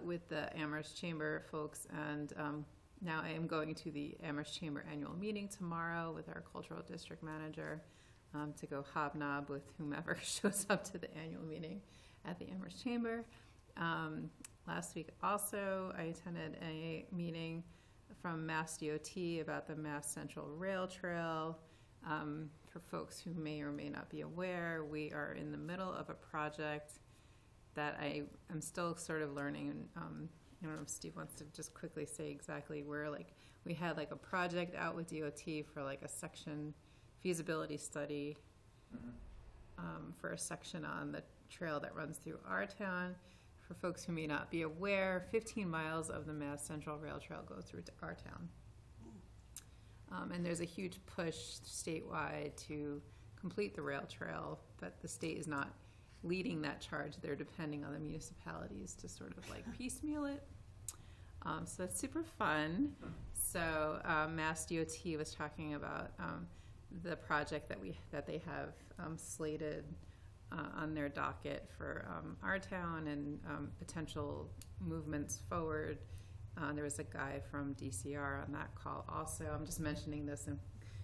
with the Amherst Chamber folks. And now I am going to the Amherst Chamber annual meeting tomorrow with our cultural district manager to go hobnob with whomever shows up to the annual meeting at the Amherst Chamber. Last week also, I attended a meeting from Mass DOT about the Mass Central Rail Trail. For folks who may or may not be aware, we are in the middle of a project that I am still sort of learning. And I don't know if Steve wants to just quickly say exactly where, like, we had like a project out with DOT for like a section feasibility study for a section on the trail that runs through our town. For folks who may not be aware, 15 miles of the Mass Central Rail Trail goes through to our town. And there's a huge push statewide to complete the rail trail, but the state is not leading that charge. They're depending on the municipalities to sort of like piecemeal it. So that's super fun. So Mass DOT was talking about the project that they have slated on their docket for our town and potential movements forward. There was a guy from DCR on that call also. I'm just mentioning this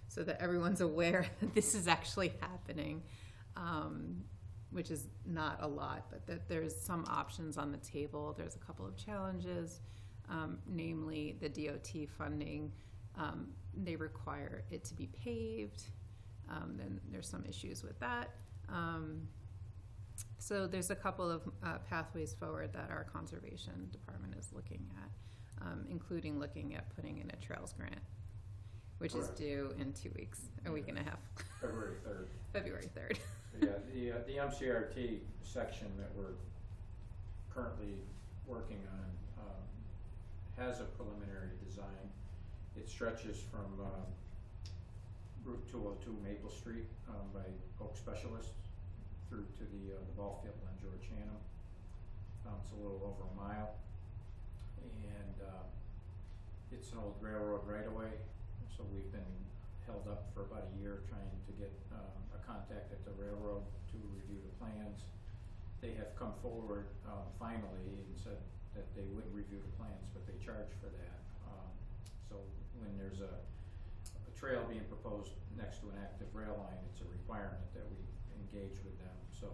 so that everyone's aware that this is actually happening, which is not a lot, but that there's some options on the table. There's a couple of challenges, namely the DOT funding. They require it to be paved. Then there's some issues with that. So there's a couple of pathways forward that our conservation department is looking at, including looking at putting in a trails grant, which is due in 2 weeks, a week and a half. February 3rd. February 3rd. Yeah, the MCRT section that we're currently working on has a preliminary design. It stretches from Route 202 Maple Street by Oak Specialist through to the ball field on George Hannum. It's a little over a mile, and it's an old railroad right-of-way, so we've been held up for about a year trying to get a contact at the railroad to review the plans. They have come forward finally and said that they would review the plans, but they charge for that. So when there's a trail being proposed next to an active rail line, it's a requirement that we engage with them. So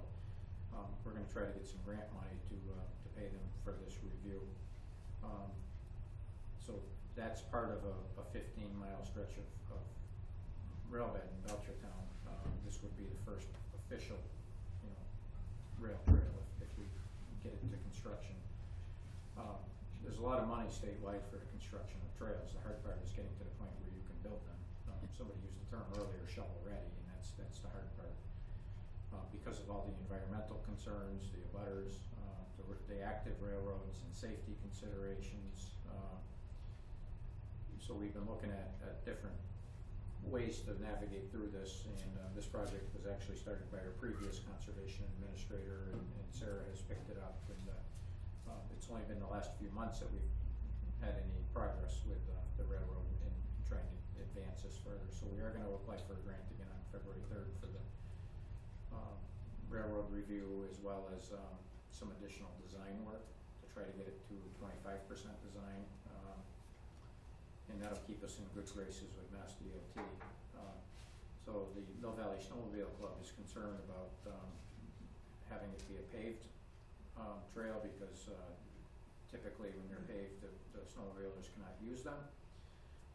we're going to try to get some grant money to pay them for this review. So that's part of a 15-mile stretch of railbed in Belchertown. This would be the first official, rail trail if we get it to construction. There's a lot of money statewide for the construction of trails. The hard part is getting to the point where you can build them. Somebody used the term earlier, shovel ready, and that's the hard part. Because of all the environmental concerns, the abutters, the active railroads and safety considerations. So we've been looking at different ways to navigate through this, and this project was actually started by our previous conservation administrator, and Sarah has picked it up. And it's only been the last few months that we've had any progress with the railroad in trying to advance this further. So we are going to apply for a grant again on February 3rd for the railroad review, as well as some additional design work to try to get it to 25% design. And that'll keep us in good graces with Mass DOT. So the Mill Valley Snowmobile Club is concerned about having it be a paved trail, because typically when they're paved, the snowmobilers cannot use them.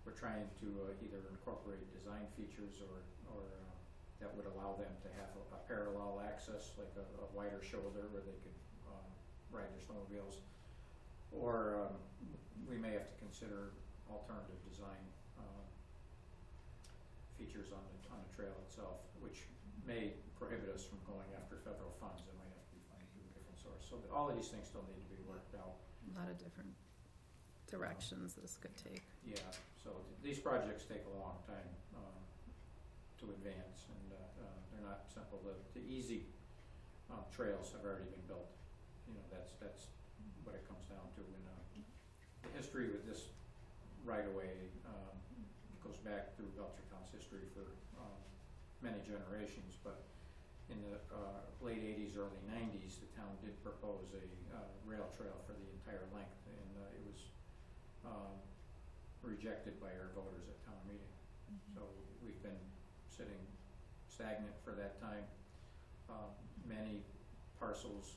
We're trying to either incorporate design features or that would allow them to have a parallel access, like a wider shoulder where they could ride their snowmobiles. Or we may have to consider alternative design features on the trail itself, which may prohibit us from going after federal funds. It might have to be funded through a different source. So all of these things still need to be worked out. A lot of different directions this could take. Yeah, so these projects take a long time to advance, and they're not simple. The easy trails have already been built. You know, that's what it comes down to. And the history with this right-of-way goes back through Belchertown's history for many generations, but in the late 80s, early 90s, the town did propose a rail trail for the entire length, and it was rejected by our voters at town meeting. So we've been sitting stagnant for that time. Many parcels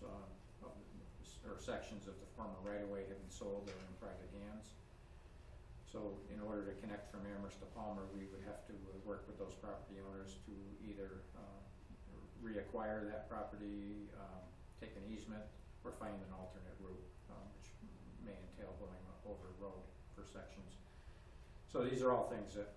or sections of the former right-of-way have been sold or in private hands. So in order to connect from Amherst to Palmer, we would have to work with those property owners to either reacquire that property, take an easement, or find an alternate route, which may entail going over a road for sections. So these are all things that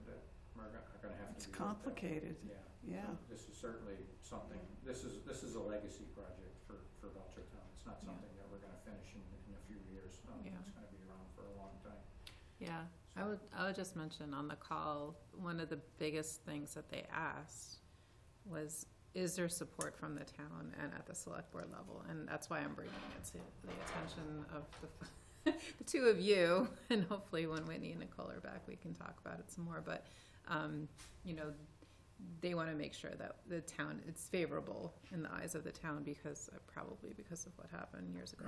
are going to have to It's be worked out. complicated. Yeah. Yeah. So this is certainly something. This is a legacy project for Belechertown. It's not something that we're going to finish in a few years. Yeah. It's going to be around for a long time. Yeah, I would just mention on the call, one of the biggest things that they asked was, is there support from the town and at the select board level? And that's why I'm bringing it to the attention of the two of you, and hopefully when Whitney and Nicole are back, we can talk about it some more. But, you know, they want to make sure that the town, it's favorable in the eyes of the town probably because of what happened years ago.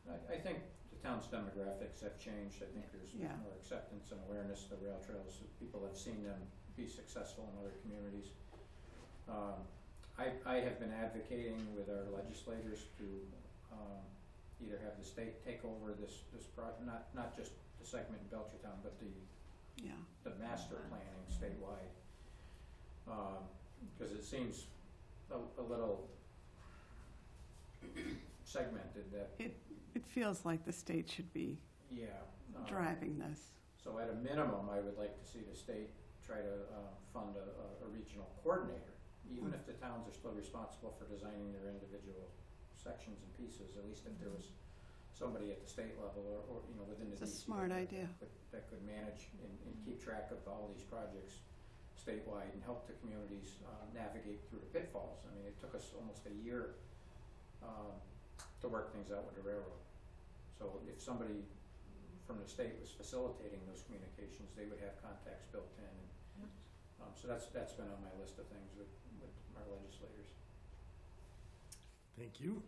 I think the town's demographics have changed. I think there's Yeah. more acceptance and awareness of the rail trails. People have seen them be successful in other communities. I have been advocating with our legislators to either have the state take over this not just the segment in Belchertown, but the master planning statewide, because it seems a little segmented. That It feels like the state should be driving this. So at a minimum, I would like to see the state try to fund a regional coordinator, even if the towns are still responsible for designing their individual sections and pieces. At least if there was somebody at the state level or you know, within the It's a DC smart idea. that could manage and keep track of all these projects statewide and help the communities navigate through the pitfalls. I mean, it took us almost a year to work things out with the railroad. So if somebody from the state was facilitating those communications, they would have contacts built in. And, so that's been on my list of things with our legislators. Thank you.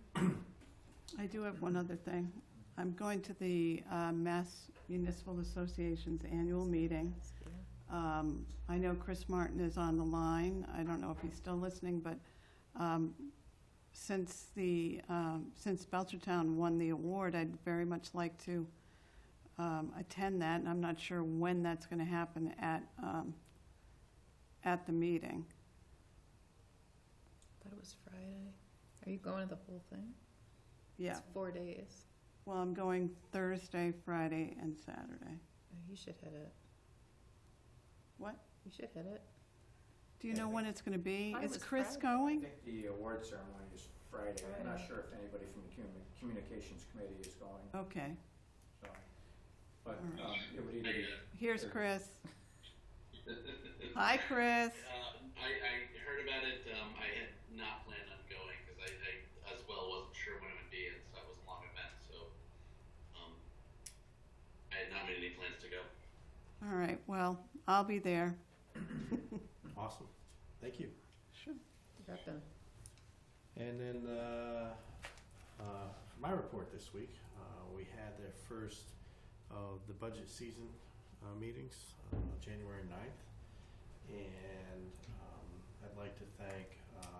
I do have one other thing. I'm going to the Mass Municipal Association's annual meeting. I know Chris Martin is on the line. I don't know if he's still listening, but since Belchertown won the award, I'd very much like to attend that, and I'm not sure when that's going to happen at the meeting. I thought it was Friday. Are you going to the whole thing? Yeah. It's 4 days. Well, I'm going Thursday, Friday, and Saturday. Oh, you should hit it. What? You should hit it. Do you know when it's going to be? Thought it Is was Chris Friday. going? I think the award ceremony is Friday. I'm not sure if anybody from the communications committee is going. Okay. So, but it would either be Here's Chris. Hi, Chris. I heard about it. I had not planned on going because I as well wasn't sure when it would be, and so that was a long event. So I had not made any plans to go. All right. Well, I'll be there. Awesome. Thank you. Sure. You got them. And then for my report this week, we had the first of the budget season meetings, January 9th. And I'd like to thank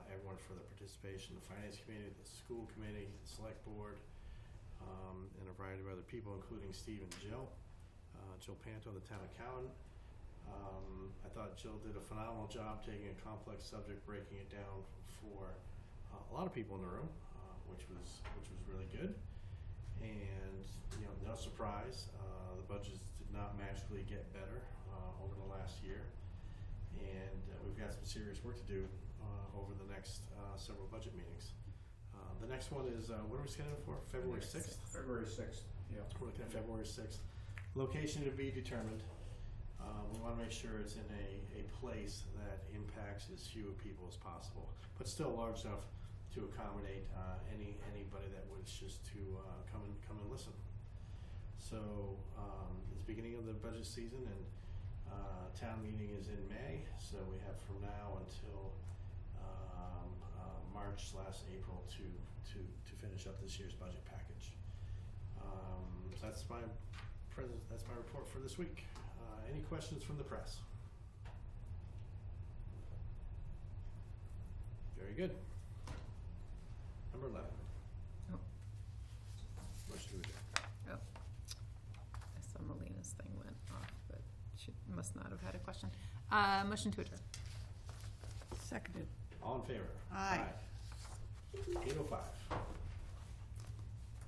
everyone for the participation, the Finance Committee, the School Committee, the Select Board, and a variety of other people, including Steve and Jill Panto, the Town Accountant, I thought Jill did a phenomenal job taking a complex subject, breaking it down for a lot of people in the room, which was really good. And no surprise, the budgets did not magically get better over the last year, and we've got some serious work to do over the next several budget meetings. The next one is what are we scheduled for? February 6th? February 6th, yeah. We're looking at February 6th. Location to be determined. We want to make sure it's in a place that impacts as few people as possible, but still large enough to accommodate anybody that wishes to come and listen. So it's the beginning of the budget season, and town meeting is in May, so we have from now until March/April to finish up this year's budget package. So that's my report for this week. Any questions from the press? Very good. Number 11. Oh. Motion to adjourn. I saw Melina's thing went off, but she must not have had a question. Motion to adjourn. Seconded. All in favor? Aye. 8:05.